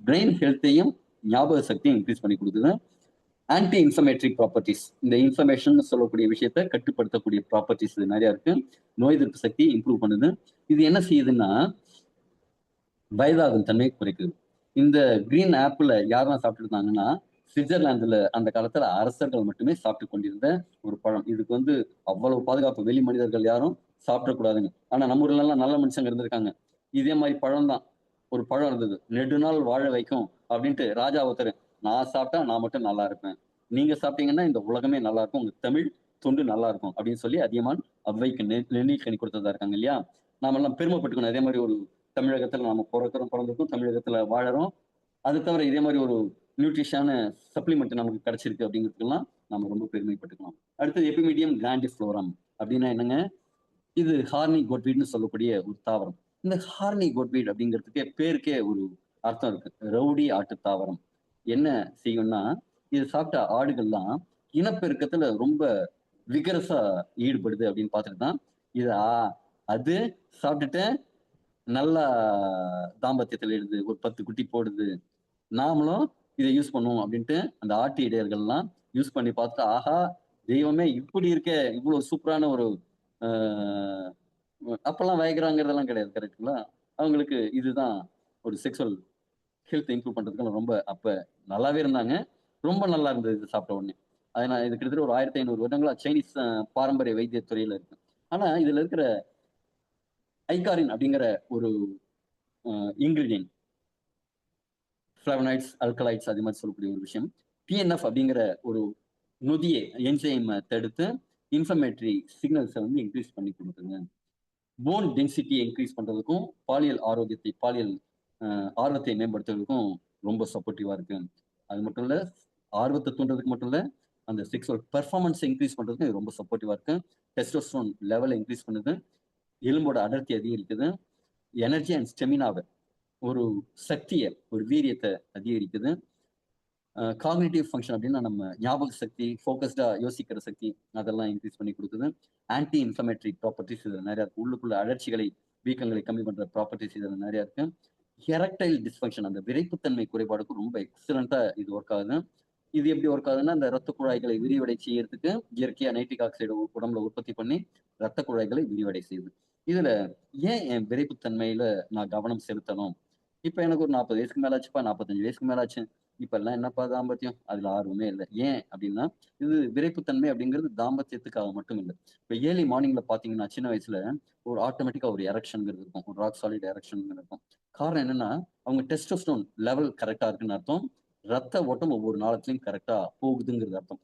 பிரெயின் ஹெல்த்தையும் ஞாபக சக்தியும் இன்க்ரீஸ் பண்ணி கொடுக்குது. ஆன்டி இன்ஃபர்மேட்டரி ப்ராப்பர்ட்டிஸ், இந்த இன்ஃபர்மேஷன் சொல்லக்கூடிய விஷயத்தை கட்டுப்படுத்தக்கூடிய ப்ராப்பர்ட்டிஸ் நிறைய இருக்கு. நோய் எதிர்ப்பு சக்தி இம்ப்ரூவ் பண்ணுது. இது என்ன செய்யுதுன்னா வயதாகும் தன்மை குறைக்குது. இந்த கிரீன் ஆப்பிள் யாரெல்லாம் சாப்பிட்டு இருந்தாங்கன்னா, சுவிட்சர்லாந்துல அந்த காலத்துல அரசர்கள் மட்டுமே சாப்பிட்டு கொண்டிருந்த ஒரு பழம். இதுக்கு வந்து அவ்வளவு பாதுகாப்பு, வெளி மனிதர்கள் யாரும் சாப்பிடக்கூடாதுங்க. ஆனா நம்ம ஊர்ல எல்லாம் நல்ல மனுஷங்க இருந்திருக்காங்க. இதே மாதிரி பழம் தான், ஒரு பழம் இருந்தது, நெடுநாள் வாழ வைக்கும் அப்படின்ட்டு ராஜா ஒருத்தர், நான் சாப்பிட்டா நான் மட்டும் நல்லா இருப்பேன், நீங்க சாப்பிட்டீங்கன்னா இந்த உலகமே நல்லா இருக்கும், உங்க தமிழ் தொண்டு நல்லா இருக்கும் அப்படின்னு சொல்லி அதியமான் அவ்வைக்கு நெல்லிக்கனி கொடுத்ததா இருக்காங்க இல்லையா. நாம எல்லாம் பெருமைப்பட்டுக்கணும். அதே மாதிரி ஒரு தமிழகத்துல நாம பிறந்திருக்கோம், தமிழகத்துல வாழறோம். அது தவிர இதே மாதிரி ஒரு நியூட்ரிஷான சப்ளிமெண்ட் நமக்கு கிடைச்சிருக்கு அப்படிங்கிறதுக்கெல்லாம் நம்ம ரொம்ப பெருமைப்பட்டுக்கலாம். அடுத்தது எபிமீடியம் கிராண்டிஃப்ளோரம் அப்படின்னா என்னங்க? இது ஹார்னி கோட்வீட்னு சொல்லக்கூடிய ஒரு தாவரம். இந்த ஹார்னி கோட்வீட் அப்படிங்கிறதுக்கே பேருக்கே ஒரு அர்த்தம் இருக்கு, ரவுடி ஆட்டு தாவரம். என்ன செய்யும்னா, இது சாப்பிட்ட ஆடுகள்லாம் இனப்பெருக்கத்துல ரொம்ப விகரஸா ஈடுபடுது அப்படின்னு பார்த்துட்டு தான் இது அது சாப்பிட்டுட்டு நல்லா தாம்பத்தியத்தில் இடுது, ஒரு 10 குட்டி போடுது, நாமளும் இதை யூஸ் பண்ணுவோம் அப்படின்ட்டு அந்த ஆட்டு இடையர்கள்லாம் யூஸ் பண்ணி பார்த்துட்டு, ஆஹா தெய்வமே இப்படி இருக்க, இவ்வளவு சூப்பரான ஒரு ஆஹ் அப்பெல்லாம் வயக்கிறாங்கிறதெல்லாம் கிடையாது, கரெக்டுங்களா? அவங்களுக்கு இதுதான் ஒரு செக்ஸுவல் ஹெல்த் இம்ப்ரூவ் பண்றதுக்கு ரொம்ப அப்ப நல்லாவே இருந்தாங்க. ரொம்ப நல்லா இருந்தது இது சாப்பிட்ட உடனே. அதனால இது கிட்டத்தட்ட ஒரு 1500 வருடங்களா சைனீஸ் பாரம்பரிய வைத்திய துறையில இருக்கு. ஆனா இதுல இருக்கிற ஐகாரின் அப்படிங்கிற ஒரு இன்கிரீடியன்ட், ஃபிளவனாய்ட்ஸ், அல்கலாய்ட்ஸ் அது மாதிரி சொல்லக்கூடிய ஒரு விஷயம், டிஎன்எஃப் அப்படிங்கிற ஒரு நொதியை என்சைமை தடுத்து இன்ஃபர்மேட்டரி சிக்னல்ஸை வந்து இன்க்ரீஸ் பண்ணி கொடுக்குங்க. போன் டென்சிட்டியை இன்க்ரீஸ் பண்றதுக்கும், பாலியல் ஆரோக்கியத்தை, பாலியல் ஆர்வத்தை மேம்படுத்துறதுக்கும் ரொம்ப சப்போர்ட்டிவா இருக்கு. அது மட்டும் இல்ல, ஆர்வத்தை தூண்டுறதுக்கு மட்டும் இல்ல, அந்த செக்ஸுவல் பெர்ஃபார்மன்ஸை இன்க்ரீஸ் பண்றதுக்கு இது ரொம்ப சப்போர்ட்டிவா இருக்கு. டெஸ்டோஸ்டரோன் லெவலை இன்க்ரீஸ் பண்ணுது, எலும்போட அடர்த்தி அதிகரிக்குது, எனர்ஜி அண்ட் ஸ்டெமினாவை, ஒரு சக்தியை, ஒரு வீரியத்தை அதிகரிக்குது. காக்னிட்டிவ் ஃபங்க்ஷன் அப்படின்னா நம்ம ஞாபக சக்தி, ஃபோக்கஸ்டா யோசிக்கிற சக்தி, அதெல்லாம் இன்க்ரீஸ் பண்ணி கொடுக்குது. ஆன்டி இன்ஃப்ளமேட்டரி ப்ராப்பர்ட்டிஸ் இதுல நிறைய இருக்கு. உள்ளுக்குள்ள அழற்சிகளை, வீக்கங்களை கம்மி பண்ற ப்ராப்பர்ட்டிஸ் இதுல நிறைய இருக்கு. எரக்டைல் டிஸ்ஃபங்க்ஷன், அந்த விரைப்புத்தன்மை குறைபாடுக்கு ரொம்ப எக்ஸலண்டா இது ஒர்க் ஆகுது. இது எப்படி ஒர்க் ஆகுதுன்னா, அந்த ரத்த குழாய்களை விரிவடை செய்யறதுக்கு இயற்கையா நைட்ரிக் ஆக்சைடு உடம்புல உற்பத்தி பண்ணி ரத்த குழாய்களை விரிவடை செய்யுது. இதுல ஏன் என் விரைப்புத்தன்மையில நான் கவனம் செலுத்தணும்? இப்ப எனக்கு ஒரு 40 வயசுக்கு மேல ஆச்சுப்பா, 45 வயசுக்கு மேல ஆச்சு, இப்ப எல்லாம் என்னப்பா தாம்பத்தியம், அதுல ஆர்வமே இல்லை. ஏன் அப்படின்னா, இது விரைப்புத்தன்மை அப்படிங்கிறது தாம்பத்தியத்துக்காக மட்டும் இல்லை. இப்ப ஏர்லி மார்னிங்ல பாத்தீங்கன்னா, சின்ன வயசுல ஒரு ஆட்டோமேட்டிக்கா ஒரு எரக்ஷன்ங்கிறது இருக்கும், ஒரு ராக் சாலிட் எரக்ஷன் இருக்கும். காரணம் என்னன்னா, அவங்க டெஸ்டோஸ்டரோன் லெவல் கரெக்டா இருக்குன்னு அர்த்தம். ரத்த ஓட்டம் ஒவ்வொரு நாளத்திலையும் கரெக்டா போகுதுங்கிறது அர்த்தம்.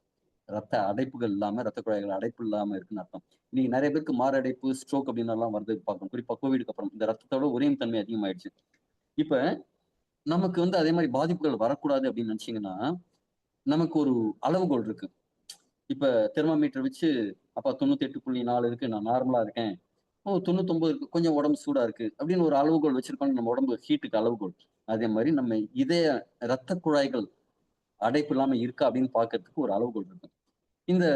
ரத்த அடைப்புகள் இல்லாம, ரத்த குழாய்கள் அடைப்பு இல்லாம இருக்குன்னு அர்த்தம். இன்னைக்கு நிறைய பேருக்கு மாரடைப்பு, ஸ்ட்ரோக் அப்படின்னு எல்லாம் வருது பார்க்கணும். குறிப்பா கோவிடுக்கு அப்புறம் இந்த ரத்தத்தோட உறையும் தன்மை அதிகமாயிடுச்சு. இப்ப நமக்கு வந்து அதே மாதிரி பாதிப்புகள் வரக்கூடாது அப்படின்னு நினைச்சீங்கன்னா, நமக்கு ஒரு அளவுகோல் இருக்கு. இப்ப தெர்மாமீட்டர் வச்சு, அப்பா 98.4 இருக்கு, நான் நார்மலா இருக்கேன். ஓ 99 இருக்கு, கொஞ்சம் உடம்பு சூடா இருக்கு அப்படின்னு ஒரு அளவுகோல் வச்சிருக்கோம். நம்ம உடம்பு ஹீட்டுக்கு அளவுகோல். அதே மாதிரி நம்ம இதய ரத்த குழாய்கள் அடைப்பு இல்லாம இருக்கா அப்படின்னு பார்க்கறதுக்கு ஒரு அளவுகோல் இருக்கும். இந்த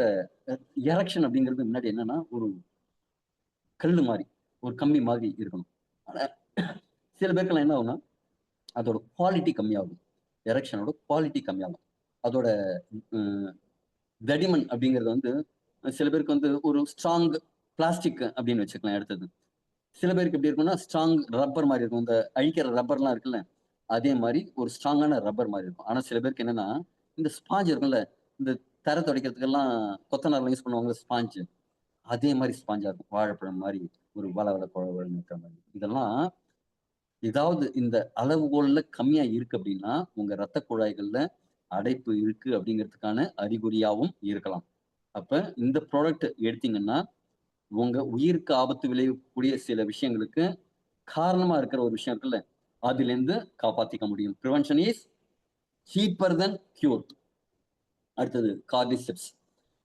எரெக்ஷன் அப்படிங்கிறது முன்னாடி என்னன்னா ஒரு கல்லு மாதிரி, ஒரு கம்பி மாதிரி இருக்கணும். ஆனா சில பேருக்கெல்லாம் என்ன ஆகும்னா அதோட குவாலிட்டி கம்மியாகும். எரெக்ஷனோட குவாலிட்டி கம்மியாகும். அதோட ம் தடிமன் அப்படிங்கிறது வந்து சில பேருக்கு வந்து ஒரு ஸ்ட்ராங் பிளாஸ்டிக் அப்படின்னு வச்சுக்கலாம் எடுத்தது. சில பேருக்கு எப்படி இருக்கும்னா ஸ்ட்ராங் ரப்பர் மாதிரி இருக்கும். இந்த அழிக்கிற ரப்பர்லாம் இருக்குல்ல, அதே மாதிரி ஒரு ஸ்ட்ராங்கான ரப்பர் மாதிரி இருக்கும். ஆனா சில பேருக்கு என்னன்னா இந்த ஸ்பாஞ்ச் இருக்கும்ல, இந்த தரை துடைக்கிறதுக்கெல்லாம் கொத்தனார்லாம் யூஸ் பண்ணுவாங்க ஸ்பாஞ்ச், அதே மாதிரி ஸ்பாஞ்சா இருக்கும். வாழைப்பழம் மாதிரி ஒரு வளவள கொழகொழன்னு இருக்கிற மாதிரி. இதெல்லாம் ஏதாவது இந்த அளவுகோல்ல கம்மியா இருக்கு அப்படின்னா உங்க ரத்த குழாய்கள்ல அடைப்பு இருக்கு அப்படிங்கிறதுக்கான அறிகுறியாவும் இருக்கலாம். அப்ப இந்த ப்ராடக்ட் எடுத்தீங்கன்னா உங்க உயிருக்கு ஆபத்து விளைவிக்கக்கூடிய சில விஷயங்களுக்கு காரணமா இருக்கிற ஒரு விஷயம் இருக்குல்ல, அதுல இருந்து காப்பாத்திக்க முடியும். Prevention is cheaper then cure. அடுத்தது கார்டிசெப்ஸ்.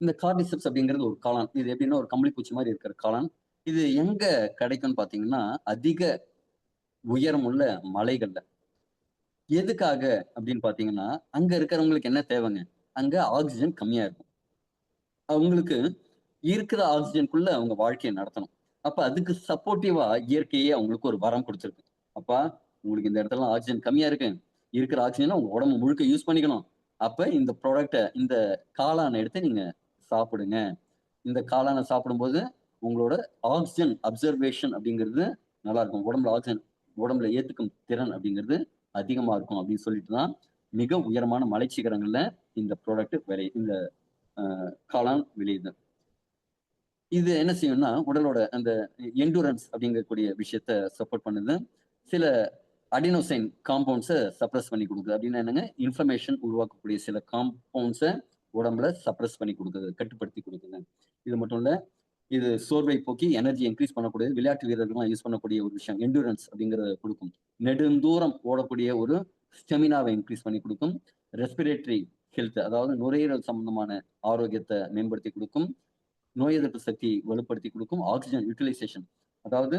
இந்த கார்டிசெப்ஸ் அப்படிங்கிறது ஒரு காளான். இது எப்படின்னா ஒரு கம்பளி பூச்சி மாதிரி இருக்கிற காளான். இது எங்க கிடைக்கும்னு பாத்தீங்கன்னா அதிக உயரமுள்ள மலைகள்ல. எதுக்காக அப்படின்னு பாத்தீங்கன்னா அங்க இருக்கிறவங்களுக்கு என்ன தேவைங்க, அங்க ஆக்சிஜன் கம்மியா இருக்கும். அவங்களுக்கு இருக்கிற ஆக்சிஜனுக்குள்ள அவங்க வாழ்க்கையை நடத்தணும். அப்ப அதுக்கு சப்போர்ட்டிவா இயற்கையே அவங்களுக்கு ஒரு வரம் கொடுத்திருக்கு. அப்பா உங்களுக்கு இந்த இடத்துல ஆக்சிஜன் கம்மியா இருக்கு, இருக்கிற ஆக்சிஜனை உங்க உடம்பு முழுக்க யூஸ் பண்ணிக்கணும். அப்ப இந்த ப்ராடக்ட, இந்த காளானை எடுத்து நீங்க சாப்பிடுங்க. இந்த காளானை சாப்பிடும்போது உங்களோட ஆக்சிஜன் அப்சர்வேஷன் அப்படிங்கிறது நல்லா இருக்கும். உடம்புல ஆக்சிஜன் உடம்புல ஏத்துக்கும் திறன் அப்படிங்கிறது அதிகமா இருக்கும் அப்படின்னு சொல்லிட்டு தான் மிக உயரமான மலைச்சிகரங்கள்ல இந்த ப்ராடக்ட் இந்த காளான் விளையுது. இது என்ன செய்யும்னா உடலோட அந்த எண்டூரன்ஸ் அப்படிங்கக்கூடிய விஷயத்த சப்போர்ட் பண்ணுது. சில அடினோசைன் காம்பவுண்ட்ஸை சப்ரஸ் பண்ணி கொடுக்குது. அப்படின்னா என்னங்க, இன்ஃப்ளமேஷன் உருவாக்கக்கூடிய சில காம்பவுண்ட்ஸை உடம்புல சப்ரஸ் பண்ணி கொடுக்குது, கட்டுப்படுத்தி கொடுக்குது. இது மட்டும் இல்ல, இது சோர்வை போக்கி எனர்ஜி இன்க்ரீஸ் பண்ணக்கூடிய விளையாட்டு வீரர்கள்லாம் யூஸ் பண்ணக்கூடிய ஒரு விஷயம். எண்டூரன்ஸ் அப்படிங்கிறத கொடுக்கும். நெடுந்தூரம் ஓடக்கூடிய ஒரு ஸ்டெமினாவை இன்க்ரீஸ் பண்ணி கொடுக்கும். ரெஸ்பிரேட்டரி ஹெல்த், அதாவது நுரையீரல் சம்பந்தமான ஆரோக்கியத்தை மேம்படுத்தி கொடுக்கும். நோய் எதிர்ப்பு சக்தி வலுப்படுத்தி கொடுக்கும். ஆக்சிஜன் யூட்டிலைசேஷன், அதாவது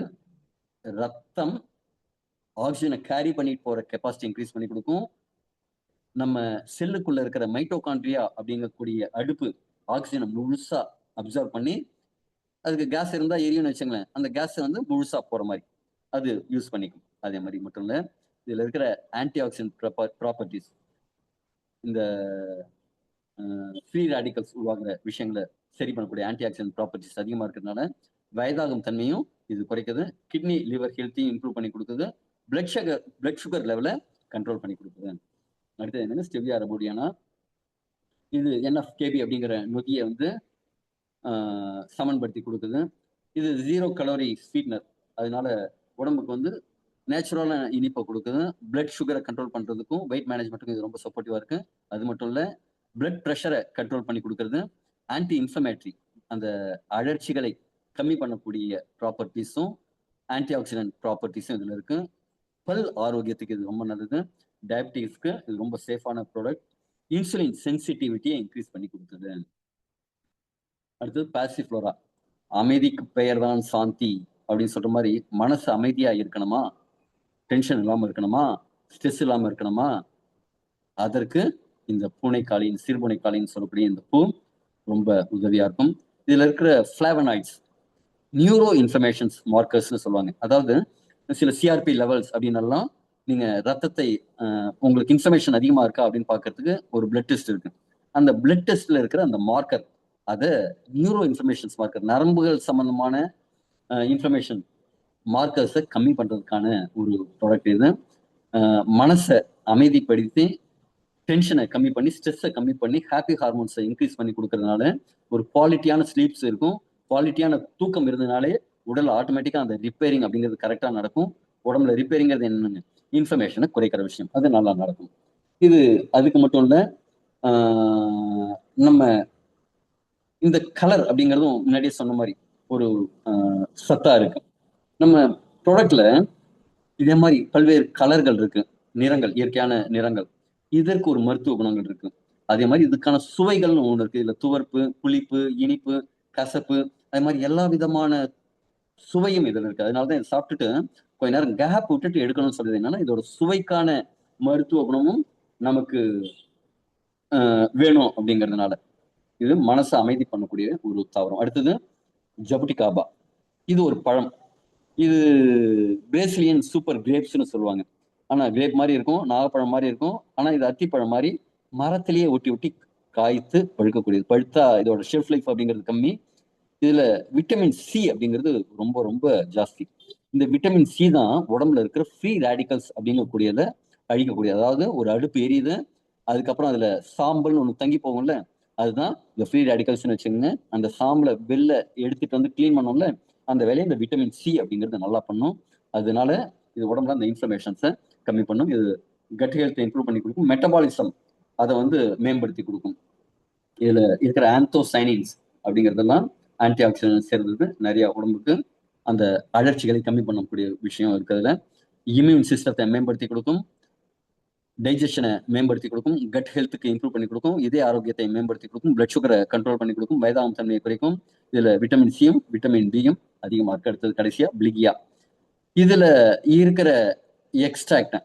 ரத்தம் ஆக்சிஜனை கேரி பண்ணிட்டு போற கெப்பாசிட்டி இன்க்ரீஸ் பண்ணி கொடுக்கும். நம்ம செல்லுக்குள்ள இருக்கிற மைட்டோகாண்ட்ரியா அப்படிங்கக்கூடிய அடுப்பு ஆக்சிஜனை முழுசா அப்சர்வ் பண்ணி, அதுக்கு கேஸ் இருந்தா எரியும்னு வச்சுங்களேன், அந்த கேஸ் வந்து முழுசா போற மாதிரி அது யூஸ் பண்ணிக்கும். அதே மாதிரி மட்டும் இல்ல, இதுல இருக்கிற ஆன்டி ஆக்சிடென்ட் ப்ராப்பர்ட்டிஸ், இந்த ஃப்ரீ ரேடிக்கல்ஸ் உருவாக்குற விஷயங்களை சரி பண்ணக்கூடிய ஆன்டி ஆக்சிடென்ட் ப்ராப்பர்ட்டிஸ் அதிகமா இருக்கிறதுனால வயதாகும் தன்மையும் இது குறைக்குது. கிட்னி லிவர் ஹெல்த்தையும் இம்ப்ரூவ் பண்ணி கொடுக்குது. பிளட் சுகர் லெவலை கண்ட்ரோல் பண்ணி கொடுக்குது. அடுத்தது என்னன்னா ஸ்டெவியா அரபோடியானா, இது என்எஃப்கேபி அப்படிங்கிற நொதியை வந்து சமன்படுத்தி கொடுக்குது. இது 0 கலோரி ஸ்வீட்னர், அதனால உடம்புக்கு வந்து நேச்சுரலான இனிப்பை கொடுக்குது. பிளட் சுகரை கண்ட்ரோல் பண்றதுக்கும் வெயிட் மேனேஜ்மெண்ட்டுக்கும் இது ரொம்ப சப்போர்ட்டிவா இருக்கு. அது மட்டும் இல்ல, பிளட் ப்ரெஷரை கண்ட்ரோல் பண்ணி கொடுக்கறது. ஆன்டி இன்ஃப்ளமேட்டரி, அந்த அழற்சிகளை கம்மி பண்ணக்கூடிய ப்ராப்பர்ட்டிஸும் ஆன்டி ஆக்சிடென்ட் ப்ராப்பர்ட்டிஸும் இதுல இருக்கு. பல் ஆரோக்கியத்துக்கு இது ரொம்ப நல்லது. டயபிட்டிஸ்க்கு இது ரொம்ப சேஃபான ப்ராடக்ட். இன்சுலின் சென்சிட்டிவிட்டியை இன்க்ரீஸ் பண்ணி கொடுக்குது. அடுத்தது பாசிஃப்ளோரா. அமைதிக்கு பெயர் தான் சாந்தி அப்படின்னு சொல்ற மாதிரி, மனசு அமைதியா இருக்கணுமா, டென்ஷன் இல்லாம இருக்கணுமா, ஸ்ட்ரெஸ் இல்லாம இருக்கணுமா, அதற்கு இந்த பூனைக்காளின் சிறுபூனைக்காளின்னு சொல்லக்கூடிய இந்த பூ ரொம்ப உதவியா இருக்கும். இதுல இருக்கிற பிளாவனாய்ட்ஸ் நியூரோ இன்ஃபர்மேஷன்ஸ் மார்க்கர்ஸ்னு சொல்லுவாங்க. அதாவது சில சிஆர்பி லெவல்ஸ் அப்படின்னு நீங்க ரத்தத்தை உங்களுக்கு இன்ஃபர்மேஷன் அதிகமா இருக்கா அப்படின்னு பாக்குறதுக்கு ஒரு பிளட் டெஸ்ட் இருக்கு. அந்த பிளட் டெஸ்ட்ல இருக்கிற அந்த மார்க்கர், அதை நியூரோ இன்ஃபர்மேஷன்ஸ் மார்க்கர், நரம்புகள் சம்பந்தமான இன்ஃபர்மேஷன் மார்க்கர்ஸை கம்மி பண்றதுக்கான ஒரு ப்ராடக்ட் இது. மனசை அமைதிப்படுத்தி டென்ஷனை கம்மி பண்ணி ஸ்ட்ரெஸ்ஸை கம்மி பண்ணி ஹாப்பி ஹார்மோன்ஸை இன்க்ரீஸ் பண்ணி கொடுக்கறதுனால ஒரு குவாலிட்டியான ஸ்லீப்ஸ் இருக்கும். குவாலிட்டியான தூக்கம் இருந்ததுனாலே உடல் ஆட்டோமேட்டிக்கா அந்த ரிப்பேரிங் அப்படிங்கிறது கரெக்டா நடக்கும். உடம்புல ரிப்பேரிங்கிறது என்னன்னு, இன்ஃபர்மேஷனை குறைக்கிற விஷயம், அது நல்லா நடக்கும். இது அதுக்கு மட்டும் இல்ல, நம்ம இந்த கலர் அப்படிங்கிறதும் முன்னாடியே சொன்ன மாதிரி ஒரு சத்தா இருக்கு. நம்ம ப்ராடக்ட்ல இதே மாதிரி பல்வேறு கலர்கள் இருக்கு, நிறங்கள், இயற்கையான நிறங்கள். இதற்கு ஒரு மருத்துவ குணங்கள் இருக்கு. அதே மாதிரி இதுக்கான சுவைகள்னு ஒண்ணு இருக்கு. இதுல துவர்ப்பு, புளிப்பு, இனிப்பு, கசப்பு, அது மாதிரி எல்லா விதமான சுவையும் இதுல இருக்கு. அதனாலதான் இதை சாப்பிட்டுட்டு கொஞ்ச நேரம் கேப் விட்டுட்டு எடுக்கணும்னு சொல்றது என்னன்னா, இதோட சுவைக்கான மருத்துவ குணமும் நமக்கு வேணும் அப்படிங்கிறதுனால. இது மனசை அமைதி பண்ணக்கூடிய ஒரு தாவரம். அடுத்தது ஜபுட்டிகாபா. இது ஒரு பழம். இது பிரேசிலியன் சூப்பர் கிரேப்ஸ்னு சொல்லுவாங்க. ஆனா கிரேப் மாதிரி இருக்கும், நாகப்பழம் மாதிரி இருக்கும். ஆனா இது அத்திப்பழம் மாதிரி மரத்திலேயே ஒட்டி ஒட்டி காய்த்து பழுக்கக்கூடியது. பழுத்தா இதோட ஷெல்ஃப் லைஃப் அப்படிங்கிறது கம்மி. இதுல விட்டமின் சி அப்படிங்கிறது ரொம்ப ரொம்ப ஜாஸ்தி. இந்த விட்டமின் சி தான் உடம்புல இருக்கிற ஃப்ரீ ரேடிக்கல்ஸ் அப்படிங்கக்கூடியதை அழிக்கக்கூடியது. அதாவது ஒரு அடுப்பு எரியுது, அதுக்கப்புறம் அதுல சாம்பல்னு ஒண்ணு தங்கி போகும்ல, அதுதான் இந்த ஃப்ரீ ரேடிக்கல்ஸ்னு வச்சுக்கோங்க. அந்த சாம்பலை வெளில எடுத்துட்டு வந்து கிளீன் பண்ணோம்ல, அந்த வேலையை இந்த விட்டமின் சி அப்படிங்கிறது நல்லா பண்ணும். அதனால இது உடம்புல அந்த இன்ஃப்ளமேஷன்ஸை கம்மி பண்ணும். இது கட் ஹெல்த்தை இம்ப்ரூவ் பண்ணி கொடுக்கும். மெட்டபாலிசம் அதை வந்து மேம்படுத்தி கொடுக்கும். இதுல இருக்கிற ஆந்தோசைனின்ஸ் அப்படிங்கிறதெல்லாம் ஆன்டி ஆக்சிடென்ட் சேர்ந்தது. நிறைய உடம்புக்கு அந்த அழற்சிகளை கம்மி பண்ணக்கூடிய விஷயம் இருக்கிறதுல. இம்யூன் சிஸ்டத்தை மேம்படுத்தி கொடுக்கும், டைஜஷனை மேம்படுத்தி கொடுக்கும், கட் ஹெல்த்துக்கு இம்ப்ரூவ் பண்ணி கொடுக்கும், இதய ஆரோக்கியத்தை மேம்படுத்தி கொடுக்கும், பிளட் சுகரை கண்ட்ரோல் பண்ணி கொடுக்கும், வயதாகும் தன்மையை குறைக்கும். இதுல விட்டமின் சியும் விட்டமின் டியும் அதிகமா இருக்கு. அடுத்தது கடைசியா பிளிகியா. இதுல இருக்கிற எக்ஸ்ட்ராக்ட்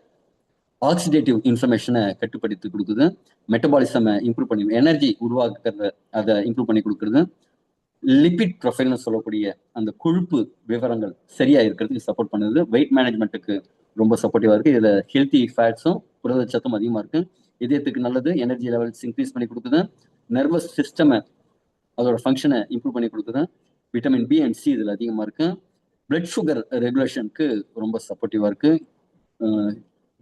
ஆக்சிடேட்டிவ் இன்ஃப்ளமேஷனை கட்டுப்படுத்தி கொடுக்குது, மெட்டபாலிசம் இம்ப்ரூவ் பண்ணி எனர்ஜி உருவாக்குறத அதை இம்ப்ரூவ் பண்ணி கொடுக்குறது, லிபிட் ப்ரொஃபைல்னு சொல்லக்கூடிய அந்த கொழுப்பு விவரங்கள் சரியா இருக்கிறதுக்கு சப்போர்ட் பண்ணுது, வெயிட் மேனேஜ்மெண்ட்டுக்கு ரொம்ப சப்போர்ட்டிவா இருக்கு. இதுல ஹெல்த்தி ஃபேட்ஸும் புரதச்சத்தும் அதிகமா இருக்கு, இதயத்துக்கு நல்லது, எனர்ஜி லெவல்ஸ் இன்க்ரீஸ் பண்ணி கொடுக்குது, நர்வஸ் சிஸ்டம் அதோட ஃபங்க்ஷனை இம்ப்ரூவ் பண்ணி கொடுக்குது. விட்டமின் பி அண்ட் சி இதுல அதிகமா இருக்கு. பிளட் சுகர் ரெகுலேஷனுக்கு ரொம்ப சப்போர்ட்டிவா இருக்கு.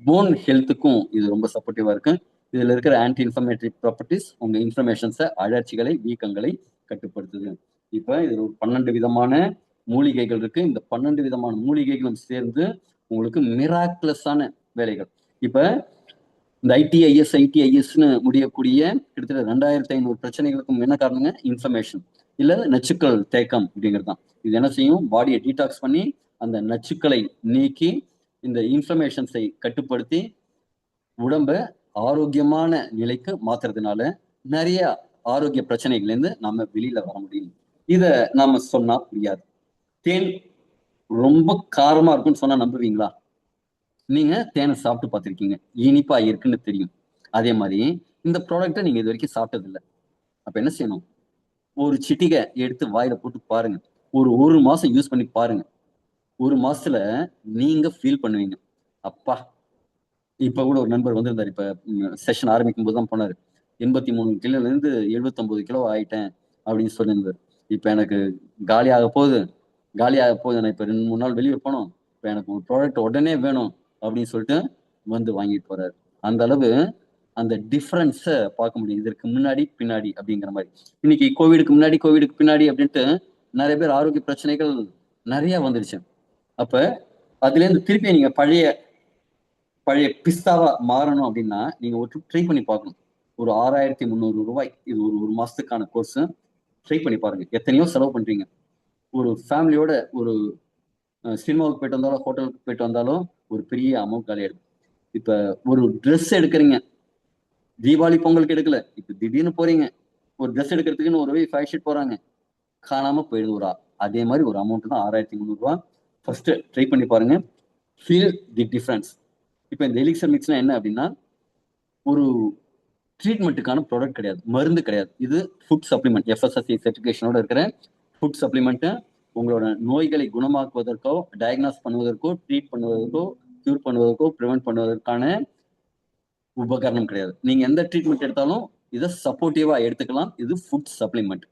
போன் ஹெல்த்துக்கும் இது ரொம்ப சப்போர்ட்டிவா இருக்கு. இதுல இருக்கிற ஆன்டி இன்ஃப்ளமேட்டரி ப்ராப்பர்ட்டிஸ் உங்க இன்ஃப்ளமேஷன்ஸை, அழற்சிகளை, வீக்கங்களை கட்டுப்படுத்துது. இப்ப இது ஒரு 12 விதமான மூலிகைகள் இருக்கு. இந்த 12 விதமான மூலிகைகளும் சேர்ந்து உங்களுக்கு மிராக்குலஸான வேலைகள். இப்ப இந்த ஐடிஐஎஸ்னு முடியக்கூடிய கிட்டத்தட்ட 2500 பிரச்சனைகளுக்கும் என்ன காரணங்க? இன்ஃப்ளமேஷன் இல்ல நச்சுக்கள் தேக்கம் அப்படிங்கிறது தான். இது என்ன செய்யும்? பாடியை டீடாக்ஸ் பண்ணி அந்த நச்சுக்களை நீக்கி இந்த இன்ஃப்ளமேஷன்ஸை கட்டுப்படுத்தி உடம்ப ஆரோக்கியமான நிலைக்கு மாத்துறதுனால நிறைய ஆரோக்கிய பிரச்சனைகள்ல இருந்து நாம வெளியில வர முடியும். இத நாம சொன்னா புரியாது. தேன் ரொம்ப காரமா இருக்குன்னு சொன்னா நம்புவீங்களா? நீங்க தேனை சாப்பிட்டு பார்த்திருக்கீங்க, இனிப்பா இருக்குன்னு தெரியும். அதே மாதிரி இந்த ப்ராடக்ட்டை நீங்க இது வரைக்கும் சாப்பிட்டது இல்லை. அப்ப என்ன செய்யணும்? ஒரு சிட்டிகை எடுத்து வாயில போட்டு பாருங்க. ஒரு மாசம் யூஸ் பண்ணி பாருங்க. 1 மாசத்துல நீங்க ஃபீல் பண்ணுவீங்க, அப்பா. இப்ப கூட ஒரு நண்பர் வந்திருந்தாரு. இப்ப செஷன் ஆரம்பிக்கும் போது தான் போனாரு. 83 கிலோல இருந்து 79 கிலோ ஆயிட்டேன் அப்படின்னு சொல்லியிருந்தாரு. இப்ப எனக்கு காலியாக போகுது, காலியாக போகுது. நான் இப்ப 2, 3 நாள் வெளியே போனோம். இப்ப எனக்கு ஒரு ப்ராடக்ட் உடனே வேணும் அப்படின்னு சொல்லிட்டு வந்து வாங்கிட்டு போறாரு. அந்த அளவு அந்த டிஃபரன்ஸை பார்க்க முடியும், இதற்கு முன்னாடி பின்னாடி அப்படிங்கிற மாதிரி. இன்னைக்கு கோவிடுக்கு முன்னாடி கோவிடுக்கு பின்னாடி அப்படின்ட்டு நிறைய பேர் ஆரோக்கிய பிரச்சனைகள் நிறைய வந்துருச்சு. அப்ப அதுல இருந்து திருப்பி நீங்க பழைய பழைய பிஸ்தாவா மாறணும் அப்படின்னா நீங்க ஒரு ட்ரை பண்ணி பார்க்கணும். ஒரு 6300 ரூபாய். இது ஒரு மாசத்துக்கான கோர்ஸ். ட்ரை பண்ணி பாருங்க. எத்தனையோ செலவு பண்றீங்க. ஒரு ஃபேமிலியோட ஒரு சினிமாவுக்கு போயிட்டு வந்தாலும், ஹோட்டலுக்கு போயிட்டு வந்தாலும் ஒரு பெரிய அமௌண்ட் காலியாயிடும். இப்ப ஒரு ட்ரெஸ் எடுக்கிறீங்க, தீபாவளி பொங்கலுக்கு எடுக்கல, இப்ப திடீர்னு போறீங்க ஒரு ட்ரெஸ் எடுக்கிறதுக்குன்னு ஒரு ஃபேஷன் போறாங்க, காணாம போயிடுது ஒரு அதே மாதிரி ஒரு அமௌண்ட் தான் 6300 ரூபாய். ஃபர்ஸ்ட் ட்ரை பண்ணி பாருங்க, ஃபீல் தி டிஃபரன்ஸ். இப்ப இந்த எலிக்சர் மிக்ஸ்னா என்ன அப்படின்னா, ஒரு ட்ரீட்மெண்ட்டுக்கான ப்ராடக்ட் கிடையாது, மருந்து கிடையாது. இது ஃபுட் சப்ளிமெண்ட், எஃப்எஸ்எஸ்சி சர்டிஃபிகேஷனோட இருக்கிற ஃபுட் சப்ளிமெண்ட். உங்களோட நோய்களை குணமாக்குவதற்கோ, டயக்னாஸ் பண்ணுவதற்கோ, ட்ரீட் பண்ணுவதற்கோ, கியூர் பண்ணுவதற்கோ, ப்ரிவென்ட் பண்ணுவதற்கான உபகரணம் கிடையாது. நீங்க எந்த ட்ரீட்மெண்ட் எடுத்தாலும் இதை சப்போர்ட்டிவா எடுத்துக்கலாம். இது ஃபுட் சப்ளிமெண்ட்.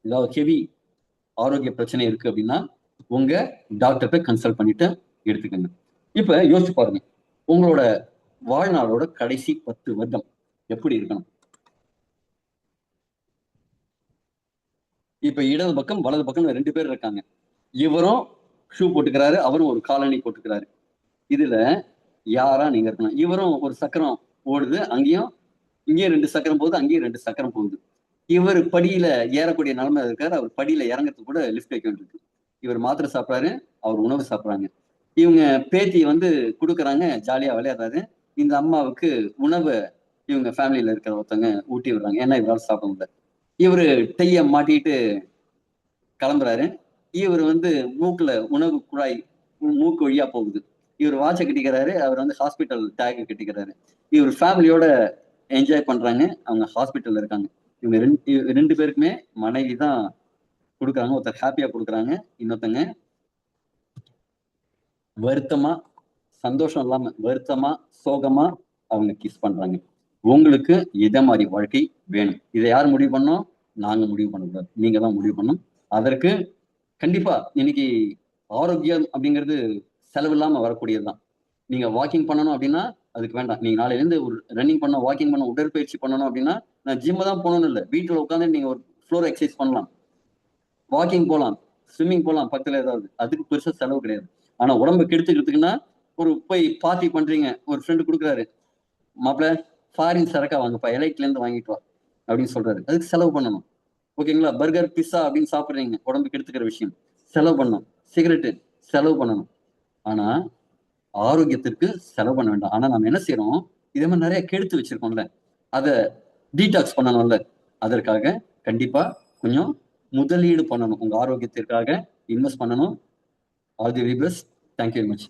ஏதாவது ஹெவி ஆரோக்கிய பிரச்சனை இருக்கு அப்படின்னா உங்க டாக்டர் போய் கன்சல்ட் பண்ணிட்டு எடுத்துக்கங்க. இப்ப யோசிச்சு பாருங்க, உங்களோட வாழ்நாளோட கடைசி 10 வருடம் எப்படி இருக்கணும்? இப்ப இடது பக்கம் வலது பக்கம் 2 பேர் இருக்காங்க. இவரும் ஷூ போட்டுக்கிறாரு, அவரும் ஒரு காலனி போட்டுக்கிறாரு. இதுல யாரா நீங்க இருக்கணும்? இவரும் ஒரு சக்கரம் ஓடுது, அங்கேயும் இங்கேயும் 2 சக்கரம் போகுது, அங்கேயும் 2 சக்கரம் போகுது. இவர் படியில ஏறக்கூடிய நிலைமை இருக்காரு, அவர் படியில இறங்கிறதுக்கு கூட லிஃப்ட் வைக்க வேண்டியிருக்கு. இவர் மாத்திரை சாப்பிட்றாரு, அவர் உணவு சாப்பிட்றாங்க. இவங்க பேத்தி வந்து கொடுக்குறாங்க, ஜாலியா விளையாடுறாரு. இந்த அம்மாவுக்கு உணவு இவங்க ஃபேமிலியில இருக்கிற ஒருத்தவங்க ஊட்டி விடுறாங்க, ஏன்னா இவரால் சாப்பிட முடியல. இவரு டைய மாட்டிட்டு கிளம்புறாரு. இவர் வந்து மூக்குல உணவு குழாய் மூக்கு வழியா போகுது. இவர் வாட்சை கட்டிக்கிறாரு, அவர் வந்து ஹாஸ்பிட்டல் டேக் கட்டிக்கிறாரு. இவர் ஃபேமிலியோட என்ஜாய் பண்றாங்க. அவங்க ஹாஸ்பிட்டல்ல இருக்காங்க. இவங்க ரெண்டு பேருக்குமே மனைவி தான் கொடுக்குறாங்க. ஒருத்தர் ஹாப்பியா கொடுக்குறாங்க, இன்னொருத்தங்க வருத்தமா, சந்தோஷம் இல்லாம வருத்தமா, சோகமா அவங்க கிஸ் பண்றாங்க. உங்களுக்கு எத மாதிரி வாழ்க்கை வேணும்? இதை யார் முடிவு பண்ணோம்? நாங்க முடிவு பண்ணக்கூடாது, நீங்க தான் முடிவு பண்ணணும். அதற்கு கண்டிப்பா இன்னைக்கு ஆரோக்கியம் அப்படிங்கிறது செலவு இல்லாம வரக்கூடியதுதான். நீங்க வாக்கிங் பண்ணணும் அப்படின்னா அதுக்கு வேண்டாம். நீங்க நாளையில இருந்து ஒரு ரன்னிங் பண்ண, வாக்கிங் பண்ண, உடற்பயிற்சி பண்ணணும் அப்படின்னா நான் ஜிம் தான் போகணும்னு இல்லை, வீட்டுல உட்காந்து நீங்க ஒரு ஃப்ளோர் எக்ஸசைஸ் பண்ணலாம், வாக்கிங் போலாம், ஸ்விம்மிங் போலாம் பக்கத்துல ஏதாவது. அதுக்கு பெருசா செலவு கிடையாது. ஆனா உடம்பு கெடுத்துக்கிறதுக்குன்னா ஒரு போய் பார்ட்டி பண்றீங்க, ஒரு ஃப்ரெண்டு கொடுக்குறாரு, மாப்பிள்ள ஃபாரின் சரக்கா வாங்கப்பா, எலைட்ல இருந்து வாங்கிட்டு வா அப்படின்னு சொல்றாரு, அதுக்கு செலவு பண்ணணும். ஓகேங்களா? பர்கர் பிஸ்ஸா அப்படின்னு சாப்பிடுறீங்க, உடம்புக்கு எடுத்துக்கிற விஷயம், செலவு பண்ணணும். சிகரெட்டு செலவு பண்ணணும். ஆனா ஆரோக்கியத்திற்கு செலவு பண்ண வேண்டாம். ஆனா நம்ம என்ன செய்யறோம்? இதே மாதிரி நிறைய கெடுத்து வச்சிருக்கோம்ல, அதை டீடாக்ஸ் பண்ணணும்ல. அதற்காக கண்டிப்பா கொஞ்சம் முதலீடு பண்ணணும். உங்க ஆரோக்கியத்திற்காக இன்வெஸ்ட் பண்ணணும். All the very best. Thank you very much.